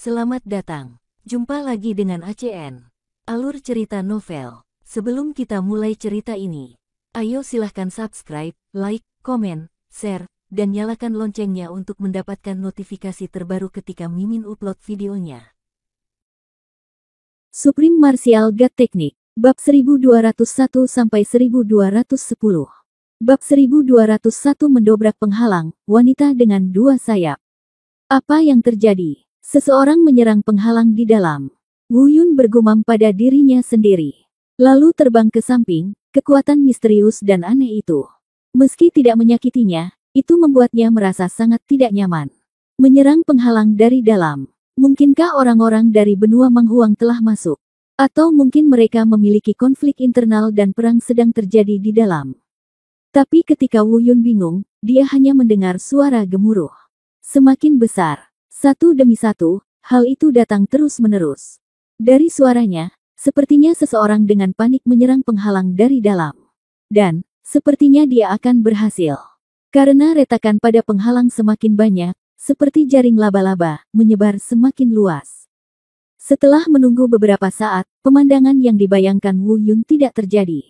Selamat datang. Jumpa lagi dengan ACN. Alur cerita novel. Sebelum kita mulai cerita ini, ayo silahkan subscribe, like, komen, share, dan nyalakan loncengnya untuk mendapatkan notifikasi terbaru ketika Mimin upload videonya. Supreme Martial God Technique, Bab 1201-1210. Bab 1201 Mendobrak penghalang, wanita dengan dua sayap. Apa yang terjadi? Seseorang menyerang penghalang di dalam. Wu Yun bergumam pada dirinya sendiri. Lalu terbang ke samping, kekuatan misterius dan aneh itu. Meski tidak menyakitinya, itu membuatnya merasa sangat tidak nyaman. Menyerang penghalang dari dalam. Mungkinkah orang-orang dari benua Manghuang telah masuk? Atau mungkin mereka memiliki konflik internal dan perang sedang terjadi di dalam? Tapi ketika Wu Yun bingung, dia hanya mendengar suara gemuruh. Semakin besar. Satu demi satu, hal itu datang terus-menerus. Dari suaranya, sepertinya seseorang dengan panik menyerang penghalang dari dalam. Dan, sepertinya dia akan berhasil. Karena retakan pada penghalang semakin banyak, seperti jaring laba-laba, menyebar semakin luas. Setelah menunggu beberapa saat, pemandangan yang dibayangkan Wu Yun tidak terjadi.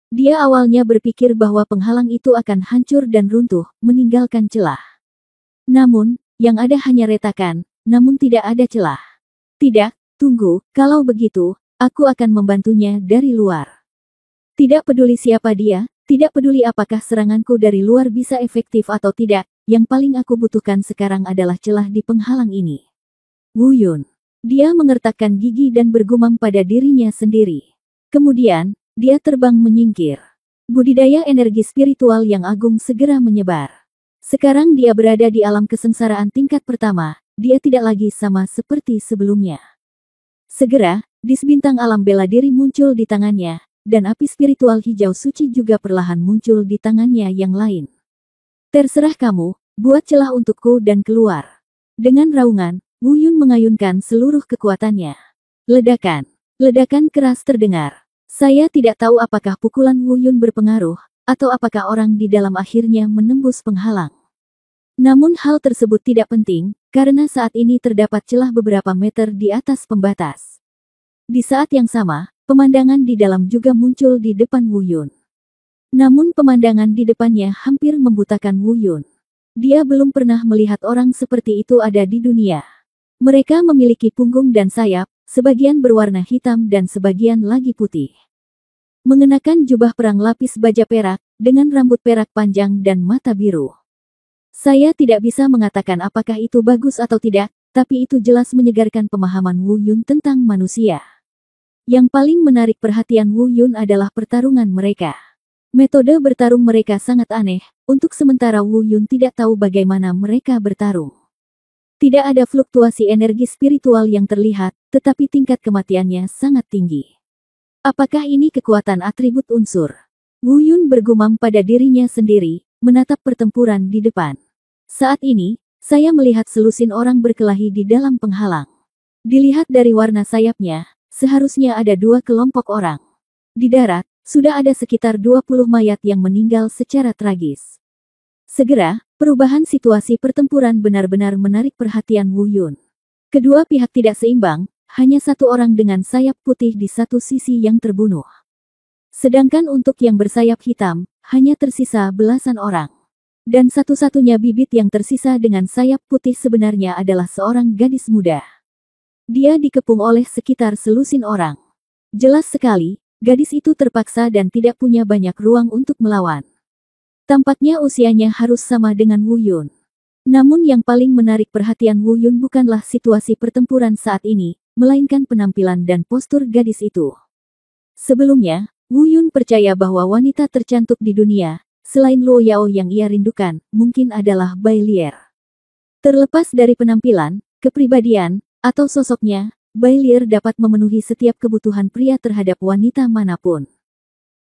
Dia awalnya berpikir bahwa penghalang itu akan hancur dan runtuh, meninggalkan celah. Namun, yang ada hanya retakan, namun tidak ada celah. Tidak, tunggu, kalau begitu, aku akan membantunya dari luar. Tidak peduli siapa dia, tidak peduli apakah seranganku dari luar bisa efektif atau tidak, yang paling aku butuhkan sekarang adalah celah di penghalang ini. Wu Yun. Dia mengertakkan gigi dan bergumam pada dirinya sendiri. Kemudian, dia terbang menyingkir. Budidaya energi spiritual yang agung segera menyebar. Sekarang dia berada di alam kesengsaraan tingkat pertama, dia tidak lagi sama seperti sebelumnya. Segera, dis bintang alam bela diri muncul di tangannya, dan api spiritual hijau suci juga perlahan muncul di tangannya yang lain. Terserah kamu, buat celah untukku dan keluar. Dengan raungan, Wu Yun mengayunkan seluruh kekuatannya. Ledakan. Ledakan keras terdengar. Saya tidak tahu apakah pukulan Wu Yun berpengaruh, atau apakah orang di dalam akhirnya menembus penghalang. Namun hal tersebut tidak penting, karena saat ini terdapat celah beberapa meter di atas pembatas. Di saat yang sama, pemandangan di dalam juga muncul di depan Wu Yun. Namun pemandangan di depannya hampir membutakan Wu Yun. Dia belum pernah melihat orang seperti itu ada di dunia. Mereka memiliki punggung dan sayap, sebagian berwarna hitam dan sebagian lagi putih. Mengenakan jubah perang lapis baja perak, dengan rambut perak panjang dan mata biru. Saya tidak bisa mengatakan apakah itu bagus atau tidak, tapi itu jelas menyegarkan pemahaman Wu Yun tentang manusia. Yang paling menarik perhatian Wu Yun adalah pertarungan mereka. Metode bertarung mereka sangat aneh, untuk sementara Wu Yun tidak tahu bagaimana mereka bertarung. Tidak ada fluktuasi energi spiritual yang terlihat, tetapi tingkat kematiannya sangat tinggi. Apakah ini kekuatan atribut unsur? Wu Yun bergumam pada dirinya sendiri, menatap pertempuran di depan. Saat ini, saya melihat selusin orang berkelahi di dalam penghalang. Dilihat dari warna sayapnya, seharusnya ada dua kelompok orang. Di darat, sudah ada sekitar 20 mayat yang meninggal secara tragis. Segera, perubahan situasi pertempuran benar-benar menarik perhatian Wu Yun. Kedua pihak tidak seimbang. Hanya satu orang dengan sayap putih di satu sisi yang terbunuh. Sedangkan untuk yang bersayap hitam, hanya tersisa belasan orang. Dan satu-satunya bibit yang tersisa dengan sayap putih sebenarnya adalah seorang gadis muda. Dia dikepung oleh sekitar selusin orang. Jelas sekali, gadis itu terpaksa dan tidak punya banyak ruang untuk melawan. Tampaknya usianya harus sama dengan Wu Yun. Namun yang paling menarik perhatian Wu Yun bukanlah situasi pertempuran saat ini, melainkan penampilan dan postur gadis itu. Sebelumnya, Wu Yun percaya bahwa wanita tercantik di dunia, selain Luo Yao yang ia rindukan, mungkin adalah Bai Lier. Terlepas dari penampilan, kepribadian, atau sosoknya, Bai Lier dapat memenuhi setiap kebutuhan pria terhadap wanita manapun.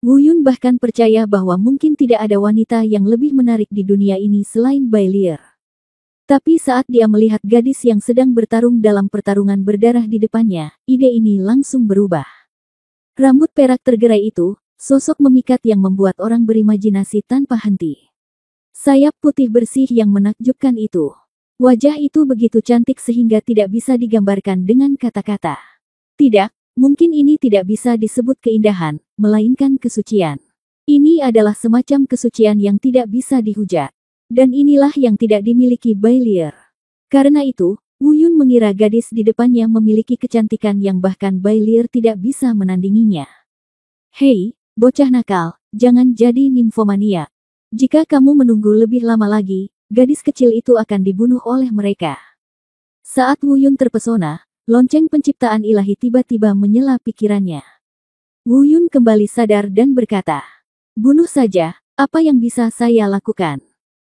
Wu Yun bahkan percaya bahwa mungkin tidak ada wanita yang lebih menarik di dunia ini selain Bai Lier. Tapi saat dia melihat gadis yang sedang bertarung dalam pertarungan berdarah di depannya, ide ini langsung berubah. Rambut perak tergerai itu, sosok memikat yang membuat orang berimajinasi tanpa henti. Sayap putih bersih yang menakjubkan itu. Wajah itu begitu cantik sehingga tidak bisa digambarkan dengan kata-kata. Tidak, mungkin ini tidak bisa disebut keindahan, melainkan kesucian. Ini adalah semacam kesucian yang tidak bisa dihujat. Dan inilah yang tidak dimiliki Bailier. Karena itu, Wu Yun mengira gadis di depannya memiliki kecantikan yang bahkan Bailier tidak bisa menandinginya. Hei, bocah nakal, jangan jadi nimfomania. Jika kamu menunggu lebih lama lagi, gadis kecil itu akan dibunuh oleh mereka. Saat Wu Yun terpesona, lonceng penciptaan ilahi tiba-tiba menyela pikirannya. Wu Yun kembali sadar dan berkata, "Bunuh saja, apa yang bisa saya lakukan?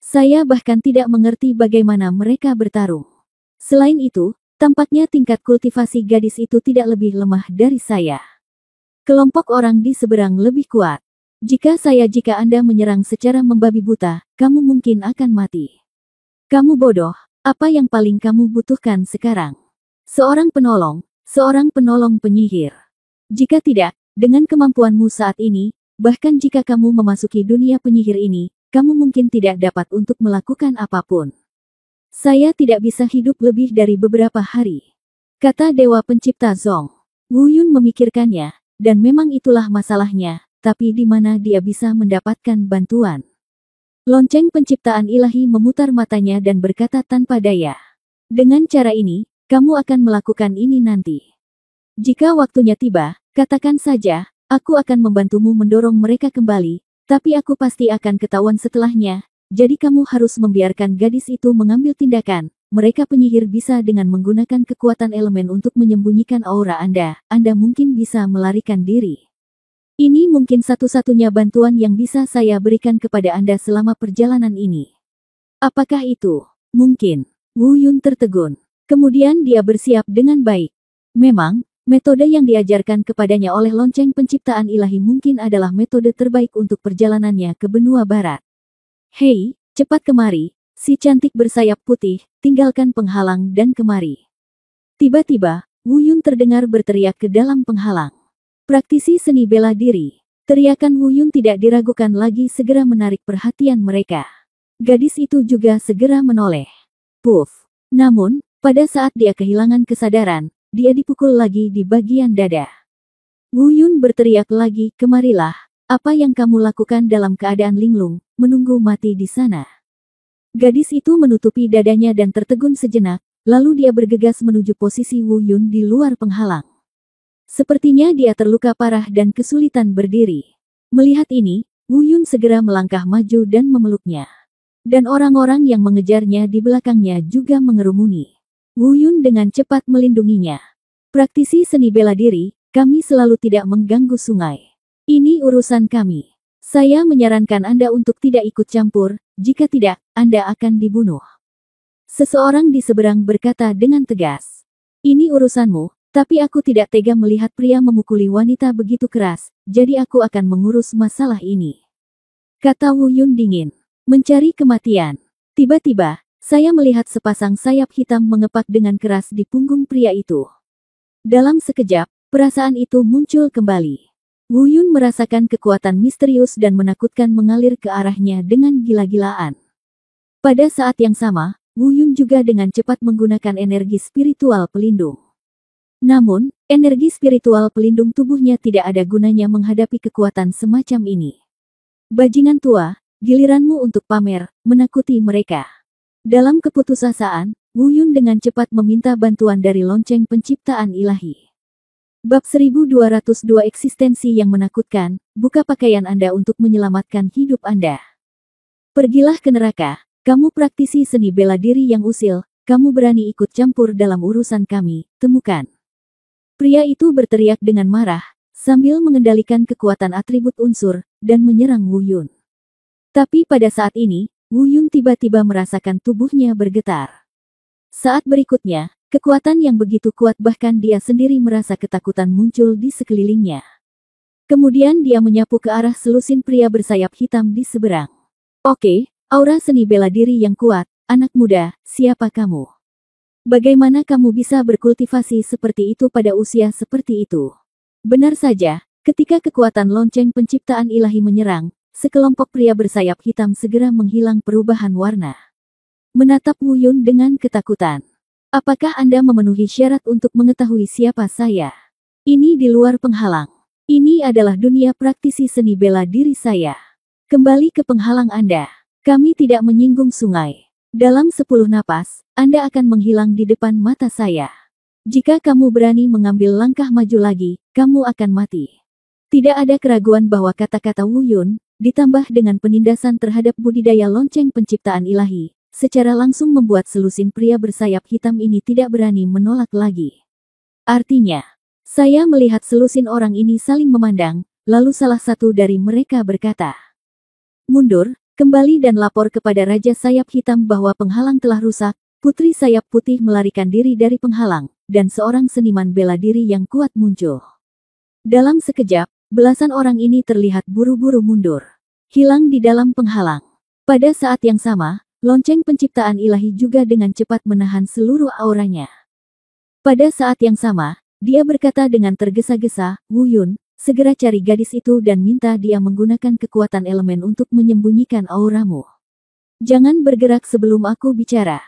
Saya bahkan tidak mengerti bagaimana mereka bertarung. Selain itu, tampaknya tingkat kultivasi gadis itu tidak lebih lemah dari saya. Kelompok orang di seberang lebih kuat. Jika Anda menyerang secara membabi buta, kamu mungkin akan mati. Kamu bodoh, apa yang paling kamu butuhkan sekarang? Seorang penolong penyihir. Jika tidak, dengan kemampuanmu saat ini, bahkan jika kamu memasuki dunia penyihir ini, kamu mungkin tidak dapat untuk melakukan apapun. Saya tidak bisa hidup lebih dari beberapa hari," kata Dewa Pencipta Zong. Wu Yun memikirkannya, dan memang itulah masalahnya, tapi di mana dia bisa mendapatkan bantuan? Lonceng penciptaan ilahi memutar matanya dan berkata tanpa daya. "Dengan cara ini, kamu akan melakukan ini nanti. Jika waktunya tiba, katakan saja, aku akan membantumu mendorong mereka kembali, tapi aku pasti akan ketahuan setelahnya, jadi kamu harus membiarkan gadis itu mengambil tindakan. Mereka penyihir bisa dengan menggunakan kekuatan elemen untuk menyembunyikan aura Anda mungkin bisa melarikan diri. Ini mungkin satu-satunya bantuan yang bisa saya berikan kepada Anda selama perjalanan ini. Apakah itu mungkin?" Wu Yun tertegun. Kemudian dia bersiap dengan baik. Memang, metode yang diajarkan kepadanya oleh lonceng penciptaan ilahi mungkin adalah metode terbaik untuk perjalanannya ke benua barat. "Hei, cepat kemari, si cantik bersayap putih, tinggalkan penghalang dan kemari." Tiba-tiba, Wu Yun terdengar berteriak ke dalam penghalang. "Praktisi seni bela diri." Teriakan Wu Yun tidak diragukan lagi segera menarik perhatian mereka. Gadis itu juga segera menoleh. Puff. Namun, pada saat dia kehilangan kesadaran, dia dipukul lagi di bagian dada. Wu Yun berteriak lagi, "Kemarilah, apa yang kamu lakukan dalam keadaan linglung, menunggu mati di sana?" Gadis itu menutupi dadanya dan tertegun sejenak, lalu dia bergegas menuju posisi Wu Yun di luar penghalang. Sepertinya dia terluka parah dan kesulitan berdiri. Melihat ini, Wu Yun segera melangkah maju dan memeluknya. Dan orang-orang yang mengejarnya di belakangnya juga mengerumuni. Wu Yun dengan cepat melindunginya. "Praktisi seni bela diri, kami selalu tidak mengganggu sungai. Ini urusan kami. Saya menyarankan Anda untuk tidak ikut campur, jika tidak, Anda akan dibunuh." Seseorang di seberang berkata dengan tegas. "Ini urusanmu, tapi aku tidak tega melihat pria memukuli wanita begitu keras, jadi aku akan mengurus masalah ini," kata Wu Yun dingin. "Mencari kematian." Tiba-tiba, saya melihat sepasang sayap hitam mengepak dengan keras di punggung pria itu. Dalam sekejap, perasaan itu muncul kembali. Wu Yun merasakan kekuatan misterius dan menakutkan mengalir ke arahnya dengan gila-gilaan. Pada saat yang sama, Wu Yun juga dengan cepat menggunakan energi spiritual pelindung. Namun, energi spiritual pelindung tubuhnya tidak ada gunanya menghadapi kekuatan semacam ini. "Bajingan tua, giliranmu untuk pamer, menakuti mereka." Dalam keputusasaan, Wu Yun dengan cepat meminta bantuan dari lonceng penciptaan ilahi. Bab 1202 Eksistensi yang menakutkan, buka pakaian Anda untuk menyelamatkan hidup Anda. "Pergilah ke neraka, kamu praktisi seni bela diri yang usil, kamu berani ikut campur dalam urusan kami, temukan." Pria itu berteriak dengan marah, sambil mengendalikan kekuatan atribut unsur, dan menyerang Wu Yun. Tapi pada saat ini, Wu Yun tiba-tiba merasakan tubuhnya bergetar. Saat berikutnya, kekuatan yang begitu kuat bahkan dia sendiri merasa ketakutan muncul di sekelilingnya. Kemudian dia menyapu ke arah selusin pria bersayap hitam di seberang. "Oke, aura seni bela diri yang kuat, anak muda, siapa kamu? Bagaimana kamu bisa berkultivasi seperti itu pada usia seperti itu?" Benar saja, ketika kekuatan lonceng penciptaan ilahi menyerang, sekelompok pria bersayap hitam segera menghilang perubahan warna. menatap Wu Yun dengan ketakutan. Apakah Anda memenuhi syarat untuk mengetahui siapa saya? Ini di luar penghalang. Ini adalah dunia praktisi seni bela diri saya. Kembali ke penghalang Anda. Kami tidak menyinggung sungai. Dalam 10 napas, Anda akan menghilang di depan mata saya. Jika kamu berani mengambil langkah maju lagi, kamu akan mati. Tidak ada keraguan bahwa kata-kata Wu Yun, ditambah dengan penindasan terhadap budidaya lonceng penciptaan ilahi, secara langsung membuat selusin pria bersayap hitam ini tidak berani menolak lagi. Artinya, saya melihat selusin orang ini saling memandang, lalu salah satu dari mereka berkata, "Mundur, kembali dan lapor kepada Raja Sayap Hitam bahwa penghalang telah rusak." Putri Sayap Putih melarikan diri dari penghalang, dan seorang seniman bela diri yang kuat muncul. Dalam sekejap, belasan orang ini terlihat buru-buru mundur, hilang di dalam penghalang. Pada saat yang sama, lonceng penciptaan ilahi juga dengan cepat menahan seluruh auranya. Pada saat yang sama, dia berkata dengan tergesa-gesa, "Wu Yun, segera cari gadis itu dan minta dia menggunakan kekuatan elemen untuk menyembunyikan auramu. Jangan bergerak sebelum aku bicara."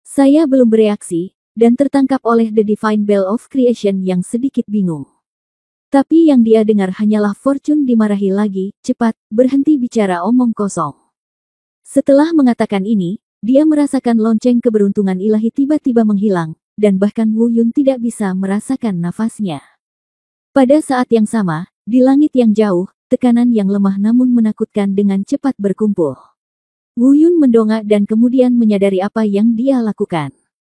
Saya belum bereaksi, dan tertangkap oleh The Divine Bell of Creation yang sedikit bingung. Tapi yang dia dengar hanyalah Fortune dimarahi lagi, "Cepat, berhenti bicara omong kosong." Setelah mengatakan ini, dia merasakan lonceng keberuntungan ilahi tiba-tiba menghilang, dan bahkan Wu Yun tidak bisa merasakan nafasnya. Pada saat yang sama, di langit yang jauh, tekanan yang lemah namun menakutkan dengan cepat berkumpul. Wu Yun mendongak dan kemudian menyadari apa yang dia lakukan.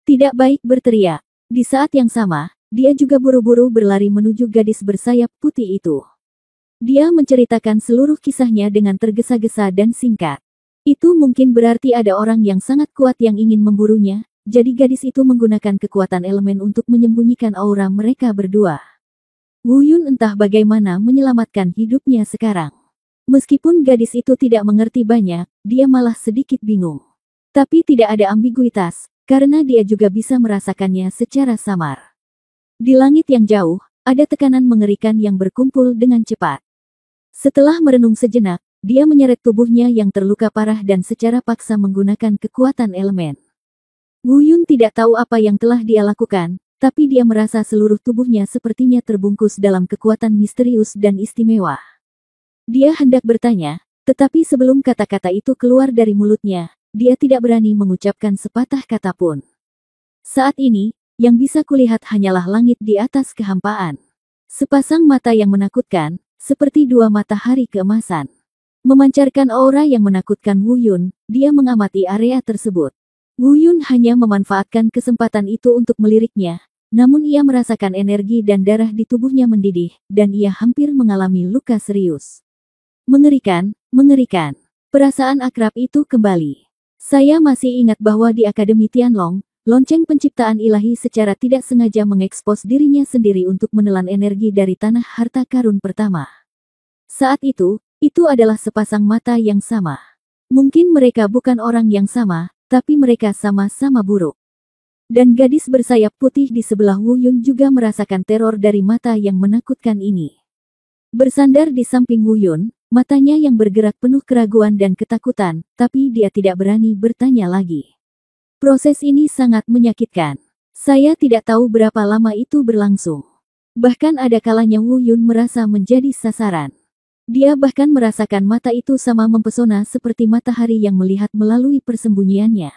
Tidak baik berteriak. Di saat yang sama, dia juga buru-buru berlari menuju gadis bersayap putih itu. Dia menceritakan seluruh kisahnya dengan tergesa-gesa dan singkat. Itu mungkin berarti ada orang yang sangat kuat yang ingin memburunya, jadi gadis itu menggunakan kekuatan elemen untuk menyembunyikan aura mereka berdua. Wu Yun entah bagaimana menyelamatkan hidupnya sekarang. Meskipun gadis itu tidak mengerti banyak, dia malah sedikit bingung. Tapi tidak ada ambiguitas, karena dia juga bisa merasakannya secara samar. Di langit yang jauh, ada tekanan mengerikan yang berkumpul dengan cepat. Setelah merenung sejenak, dia menyeret tubuhnya yang terluka parah dan secara paksa menggunakan kekuatan elemen. Wu Yun tidak tahu apa yang telah dia lakukan, tapi dia merasa seluruh tubuhnya sepertinya terbungkus dalam kekuatan misterius dan istimewa. Dia hendak bertanya, tetapi sebelum kata-kata itu keluar dari mulutnya, dia tidak berani mengucapkan sepatah kata pun. Saat ini, yang bisa kulihat hanyalah langit di atas kehampaan. Sepasang mata yang menakutkan, seperti dua matahari keemasan. Memancarkan aura yang menakutkan Wu Yun, dia mengamati area tersebut. Wu Yun hanya memanfaatkan kesempatan itu untuk meliriknya, namun ia merasakan energi dan darah di tubuhnya mendidih, dan ia hampir mengalami luka serius. Mengerikan, mengerikan. Perasaan akrab itu kembali. Saya masih ingat bahwa di Akademi Tianlong, lonceng penciptaan ilahi secara tidak sengaja mengekspos dirinya sendiri untuk menelan energi dari tanah harta karun pertama. Saat itu adalah sepasang mata yang sama. Mungkin mereka bukan orang yang sama, tapi mereka sama-sama buruk. Dan gadis bersayap putih di sebelah Wu Yun juga merasakan teror dari mata yang menakutkan ini. Bersandar di samping Wu Yun, matanya yang bergerak penuh keraguan dan ketakutan, tapi dia tidak berani bertanya lagi. Proses ini sangat menyakitkan. Saya tidak tahu berapa lama itu berlangsung. Bahkan ada kalanya Wu Yun merasa menjadi sasaran. Dia bahkan merasakan mata itu sama mempesona seperti matahari yang melihat melalui persembunyiannya.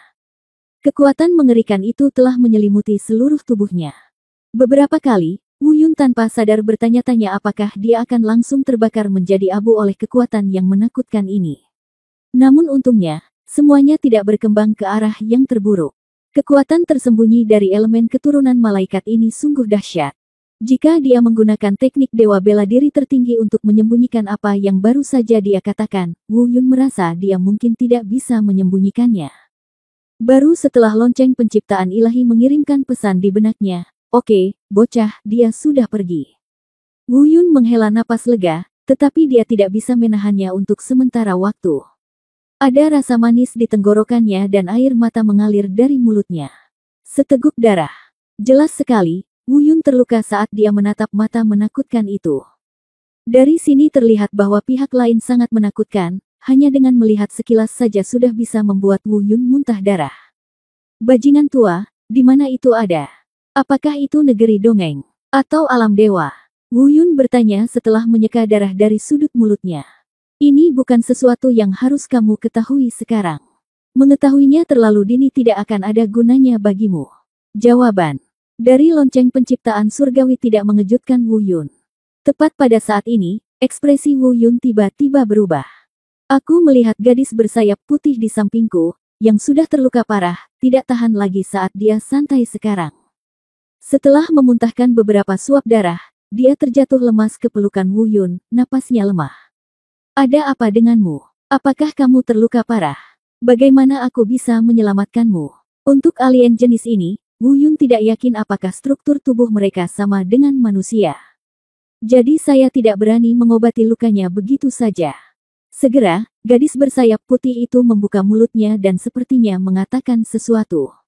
Kekuatan mengerikan itu telah menyelimuti seluruh tubuhnya. Beberapa kali, Wu Yun tanpa sadar bertanya-tanya apakah dia akan langsung terbakar menjadi abu oleh kekuatan yang menakutkan ini. Namun untungnya, semuanya tidak berkembang ke arah yang terburuk. Kekuatan tersembunyi dari elemen keturunan malaikat ini sungguh dahsyat. Jika dia menggunakan teknik dewa bela diri tertinggi untuk menyembunyikan apa yang baru saja dia katakan, Wu Yun merasa dia mungkin tidak bisa menyembunyikannya. Baru setelah lonceng penciptaan ilahi mengirimkan pesan di benaknya, "Oke, bocah, dia sudah pergi." Wu Yun menghela napas lega, tetapi dia tidak bisa menahannya untuk sementara waktu. Ada rasa manis di tenggorokannya dan air mata mengalir dari mulutnya. Seteguk darah. Jelas sekali, Wu Yun terluka saat dia menatap mata menakutkan itu. Dari sini terlihat bahwa pihak lain sangat menakutkan, hanya dengan melihat sekilas saja sudah bisa membuat Wu Yun muntah darah. Bajingan tua, di mana itu ada? Apakah itu negeri dongeng? Atau alam dewa? Wu Yun bertanya setelah menyeka darah dari sudut mulutnya. Ini bukan sesuatu yang harus kamu ketahui sekarang. Mengetahuinya terlalu dini tidak akan ada gunanya bagimu. Jawaban dari lonceng penciptaan surgawi tidak mengejutkan Wu Yun. Tepat pada saat ini, ekspresi Wu Yun tiba-tiba berubah. Aku melihat gadis bersayap putih di sampingku, yang sudah terluka parah, tidak tahan lagi saat dia santai sekarang. Setelah memuntahkan beberapa suap darah, dia terjatuh lemas ke pelukan Wu Yun, napasnya lemah. Ada apa denganmu? Apakah kamu terluka parah? Bagaimana aku bisa menyelamatkanmu? Untuk alien jenis ini, Wu Yun tidak yakin apakah struktur tubuh mereka sama dengan manusia. Jadi saya tidak berani mengobati lukanya begitu saja. Segera, gadis bersayap putih itu membuka mulutnya dan sepertinya mengatakan sesuatu.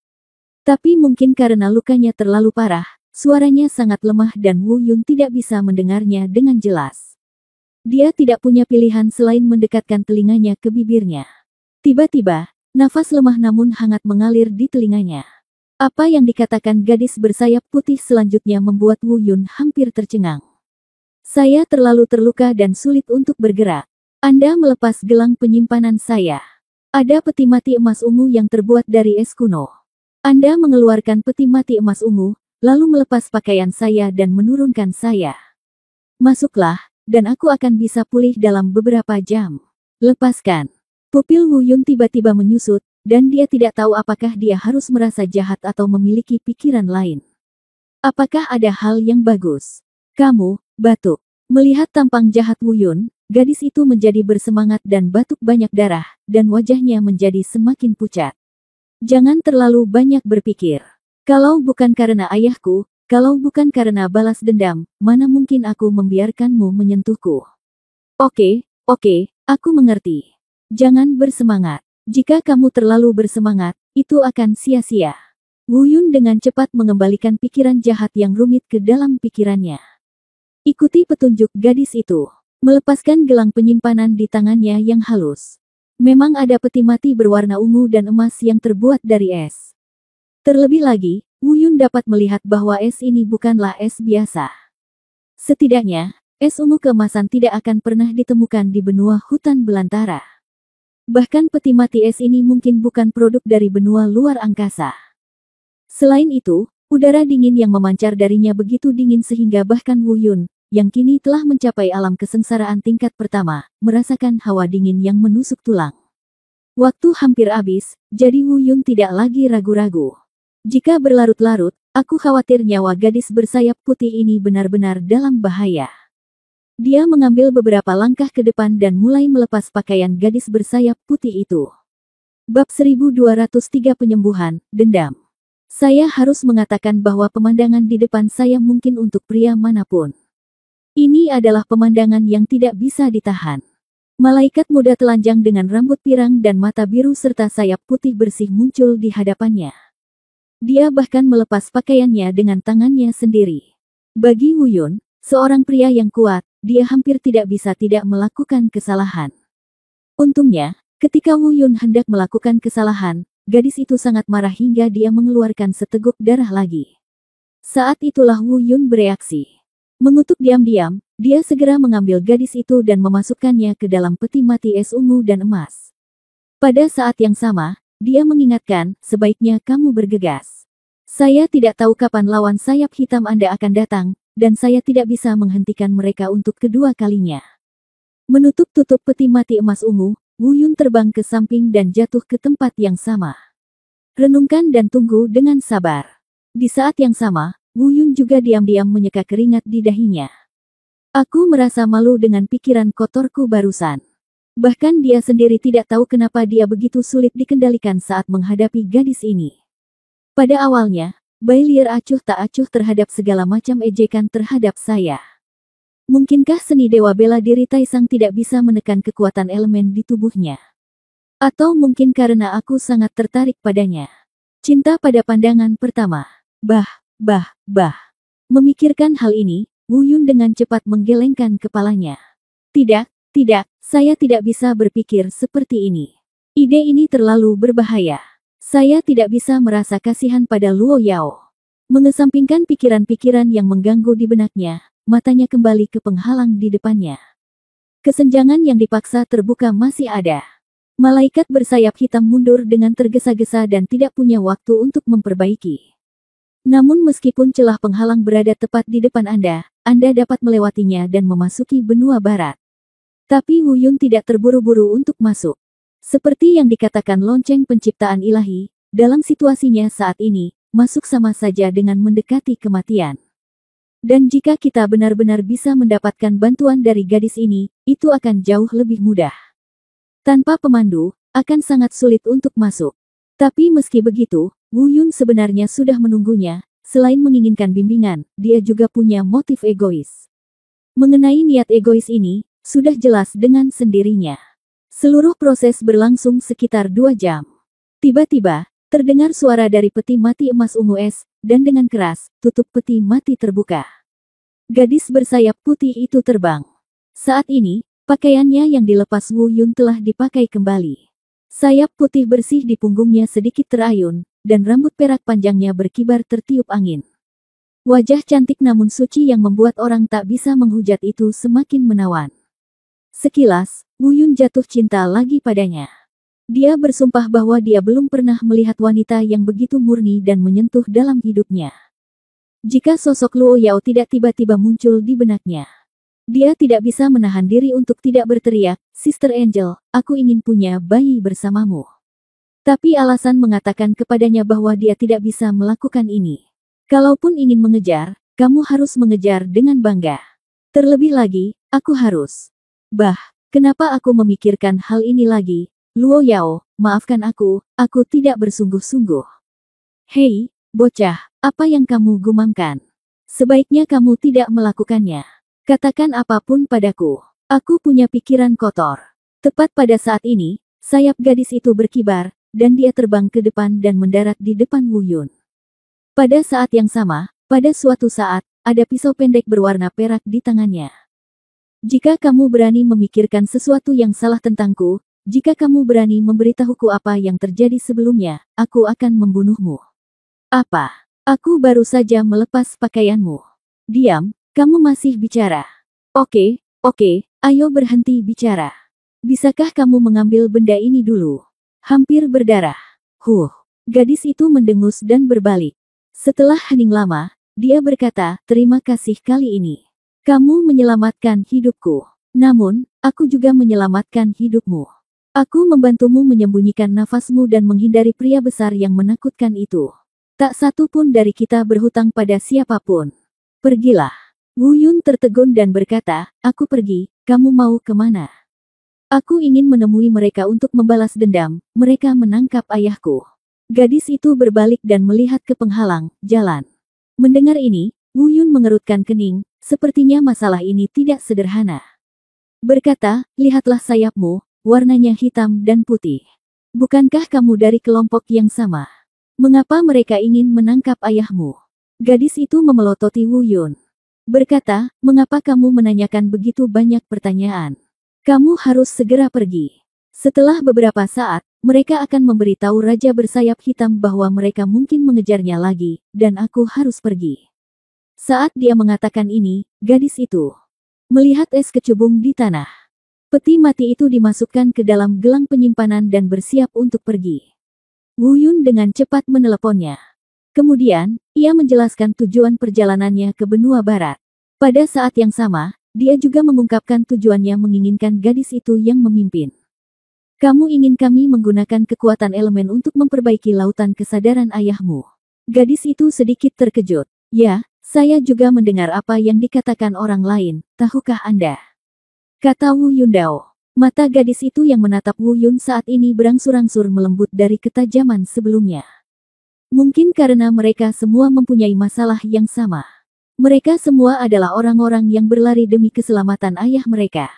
Tapi mungkin karena lukanya terlalu parah, suaranya sangat lemah dan Wu Yun tidak bisa mendengarnya dengan jelas. Dia tidak punya pilihan selain mendekatkan telinganya ke bibirnya. Tiba-tiba, nafas lemah namun hangat mengalir di telinganya. Apa yang dikatakan gadis bersayap putih selanjutnya membuat Wu Yun hampir tercengang. Saya terlalu terluka dan sulit untuk bergerak. Anda melepas gelang penyimpanan saya. Ada peti mati emas ungu yang terbuat dari es kuno. Anda mengeluarkan peti mati emas ungu, lalu melepas pakaian saya dan menurunkan saya. Masuklah, dan aku akan bisa pulih dalam beberapa jam. Lepaskan. Pupil Wu Yun tiba-tiba menyusut, dan dia tidak tahu apakah dia harus merasa jahat atau memiliki pikiran lain. Apakah ada hal yang bagus? Kamu, batuk. Melihat tampang jahat Wu Yun, gadis itu menjadi bersemangat dan batuk banyak darah, dan wajahnya menjadi semakin pucat. Jangan terlalu banyak berpikir. Kalau bukan karena ayahku, kalau bukan karena balas dendam, mana mungkin aku membiarkanmu menyentuhku. Oke, aku mengerti. Jangan bersemangat. Jika kamu terlalu bersemangat, itu akan sia-sia. Wu Yun dengan cepat mengembalikan pikiran jahat yang rumit ke dalam pikirannya. Ikuti petunjuk gadis itu. Melepaskan gelang penyimpanan di tangannya yang halus. Memang ada peti mati berwarna ungu dan emas yang terbuat dari es. Terlebih lagi, Wu Yun dapat melihat bahwa es ini bukanlah es biasa. Setidaknya, es ungu keemasan tidak akan pernah ditemukan di benua hutan belantara. Bahkan peti mati es ini mungkin bukan produk dari benua luar angkasa. Selain itu, udara dingin yang memancar darinya begitu dingin sehingga bahkan Wu Yun, yang kini telah mencapai alam kesengsaraan tingkat pertama, merasakan hawa dingin yang menusuk tulang. Waktu hampir habis, jadi Wu Yun tidak lagi ragu-ragu. Jika berlarut-larut, aku khawatir nyawa gadis bersayap putih ini benar-benar dalam bahaya. Dia mengambil beberapa langkah ke depan dan mulai melepas pakaian gadis bersayap putih itu. Bab 1203 Penyembuhan, Dendam. Saya harus mengatakan bahwa pemandangan di depan saya mungkin untuk pria manapun. Ini adalah pemandangan yang tidak bisa ditahan. Malaikat muda telanjang dengan rambut pirang dan mata biru serta sayap putih bersih muncul di hadapannya. Dia bahkan melepas pakaiannya dengan tangannya sendiri. Bagi Wu Yun, seorang pria yang kuat, dia hampir tidak bisa tidak melakukan kesalahan. Untungnya, ketika Wu Yun hendak melakukan kesalahan, gadis itu sangat marah hingga dia mengeluarkan seteguk darah lagi. Saat itulah Wu Yun bereaksi. Mengutuk diam-diam, dia segera mengambil gadis itu dan memasukkannya ke dalam peti mati es ungu dan emas. Pada saat yang sama, dia mengingatkan, sebaiknya kamu bergegas. Saya tidak tahu kapan lawan sayap hitam Anda akan datang, dan saya tidak bisa menghentikan mereka untuk kedua kalinya. Menutup tutup peti mati emas ungu, Wu Yun terbang ke samping dan jatuh ke tempat yang sama. Renungkan dan tunggu dengan sabar. Di saat yang sama, Wu Yun juga diam-diam menyeka keringat di dahinya. Aku merasa malu dengan pikiran kotorku barusan. Bahkan dia sendiri tidak tahu kenapa dia begitu sulit dikendalikan saat menghadapi gadis ini. Pada awalnya, Bai Lier acuh tak acuh terhadap segala macam ejekan terhadap saya. Mungkinkah seni dewa bela diri Taisang tidak bisa menekan kekuatan elemen di tubuhnya? Atau mungkin karena aku sangat tertarik padanya. Cinta pada pandangan pertama. Bah. Memikirkan hal ini, Wu Yun dengan cepat menggelengkan kepalanya. Tidak, saya tidak bisa berpikir seperti ini. Ide ini terlalu berbahaya. Saya tidak bisa merasa kasihan pada Luo Yao. Mengesampingkan pikiran-pikiran yang mengganggu di benaknya, matanya kembali ke penghalang di depannya. Kesenjangan yang dipaksa terbuka masih ada. Malaikat bersayap hitam mundur dengan tergesa-gesa dan tidak punya waktu untuk memperbaiki. Namun meskipun celah penghalang berada tepat di depan Anda dapat melewatinya dan memasuki benua barat. Tapi Wu Yun tidak terburu-buru untuk masuk. Seperti yang dikatakan lonceng penciptaan ilahi, dalam situasinya saat ini, masuk sama saja dengan mendekati kematian. Dan jika kita benar-benar bisa mendapatkan bantuan dari gadis ini, itu akan jauh lebih mudah. Tanpa pemandu, akan sangat sulit untuk masuk. Tapi meski begitu, Wu Yun sebenarnya sudah menunggunya. Selain menginginkan bimbingan, dia juga punya motif egois. Mengenai niat egois ini, sudah jelas dengan sendirinya. Seluruh proses berlangsung sekitar 2 jam. Tiba-tiba, terdengar suara dari peti mati emas ungu es, dan dengan keras, tutup peti mati terbuka. Gadis bersayap putih itu terbang. Saat ini, pakaiannya yang dilepas Wu Yun telah dipakai kembali. Sayap putih bersih di punggungnya sedikit terayun, dan rambut perak panjangnya berkibar tertiup angin. Wajah cantik namun suci yang membuat orang tak bisa menghujat itu semakin menawan. Sekilas, Wu Yun jatuh cinta lagi padanya. Dia bersumpah bahwa dia belum pernah melihat wanita yang begitu murni dan menyentuh dalam hidupnya. Jika sosok Luo Yao tidak tiba-tiba muncul di benaknya, dia tidak bisa menahan diri untuk tidak berteriak, "Sister Angel, aku ingin punya bayi bersamamu." Tapi alasan mengatakan kepadanya bahwa dia tidak bisa melakukan ini. Kalaupun ingin mengejar, kamu harus mengejar dengan bangga. Terlebih lagi, aku harus. Kenapa aku memikirkan hal ini lagi? Luo Yao, maafkan aku tidak bersungguh-sungguh. Hei, bocah, apa yang kamu gumamkan? Sebaiknya kamu tidak melakukannya. Katakan apapun padaku. Aku punya pikiran kotor. Tepat pada saat ini, sayap gadis itu berkibar, dan dia terbang ke depan dan mendarat di depan Wu Yun. Pada saat yang sama, pada suatu saat, ada pisau pendek berwarna perak di tangannya. Jika kamu berani memikirkan sesuatu yang salah tentangku, jika kamu berani memberitahuku apa yang terjadi sebelumnya, aku akan membunuhmu. Apa? Aku baru saja melepas pakaianmu. Diam. Kamu masih bicara. Oke, ayo berhenti bicara. Bisakah kamu mengambil benda ini dulu? Hampir berdarah. Gadis itu mendengus dan berbalik. Setelah hening lama, dia berkata, "Terima kasih kali ini. Kamu menyelamatkan hidupku. Namun, aku juga menyelamatkan hidupmu. Aku membantumu menyembunyikan nafasmu dan menghindari pria besar yang menakutkan itu. Tak satu pun dari kita berhutang pada siapapun. Pergilah." Wu Yun tertegun dan berkata, "Aku pergi, kamu mau kemana?" "Aku ingin menemui mereka untuk membalas dendam, mereka menangkap ayahku." Gadis itu berbalik dan melihat ke penghalang jalan. Mendengar ini, Wu Yun mengerutkan kening, sepertinya masalah ini tidak sederhana. Berkata, "Lihatlah sayapmu, warnanya hitam dan putih. Bukankah kamu dari kelompok yang sama? Mengapa mereka ingin menangkap ayahmu?" Gadis itu memelototi Wu Yun. Berkata, "Mengapa kamu menanyakan begitu banyak pertanyaan? Kamu harus segera pergi." Setelah beberapa saat, mereka akan memberitahu Raja bersayap hitam bahwa mereka mungkin mengejarnya lagi, dan aku harus pergi. Saat dia mengatakan ini, gadis itu melihat es kecubung di tanah. Peti mati itu dimasukkan ke dalam gelang penyimpanan dan bersiap untuk pergi. Wu Yun dengan cepat meneleponnya. Kemudian, ia menjelaskan tujuan perjalanannya ke benua barat. Pada saat yang sama, dia juga mengungkapkan tujuannya menginginkan gadis itu yang memimpin. "Kamu ingin kami menggunakan kekuatan elemen untuk memperbaiki lautan kesadaran ayahmu." Gadis itu sedikit terkejut. "Ya, saya juga mendengar apa yang dikatakan orang lain, tahukah Anda?" kata Wu Yundao. Mata gadis itu yang menatap Wu Yun saat ini berangsur-angsur melembut dari ketajaman sebelumnya. Mungkin karena mereka semua mempunyai masalah yang sama. Mereka semua adalah orang-orang yang berlari demi keselamatan ayah mereka.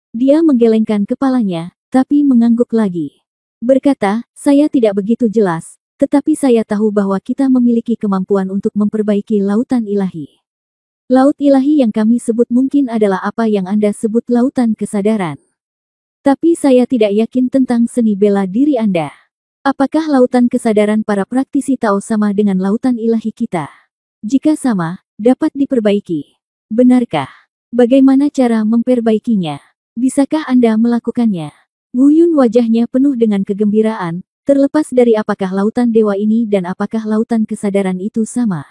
Dia menggelengkan kepalanya, tapi mengangguk lagi. Berkata, "Saya tidak begitu jelas, tetapi saya tahu bahwa kita memiliki kemampuan untuk memperbaiki lautan ilahi. Laut ilahi yang kami sebut mungkin adalah apa yang Anda sebut lautan kesadaran. Tapi saya tidak yakin tentang seni bela diri Anda." Apakah lautan kesadaran para praktisi Tao sama dengan lautan ilahi kita? Jika sama, dapat diperbaiki. Benarkah? Bagaimana cara memperbaikinya? Bisakah Anda melakukannya? Wu Yun wajahnya penuh dengan kegembiraan, terlepas dari apakah lautan dewa ini dan apakah lautan kesadaran itu sama.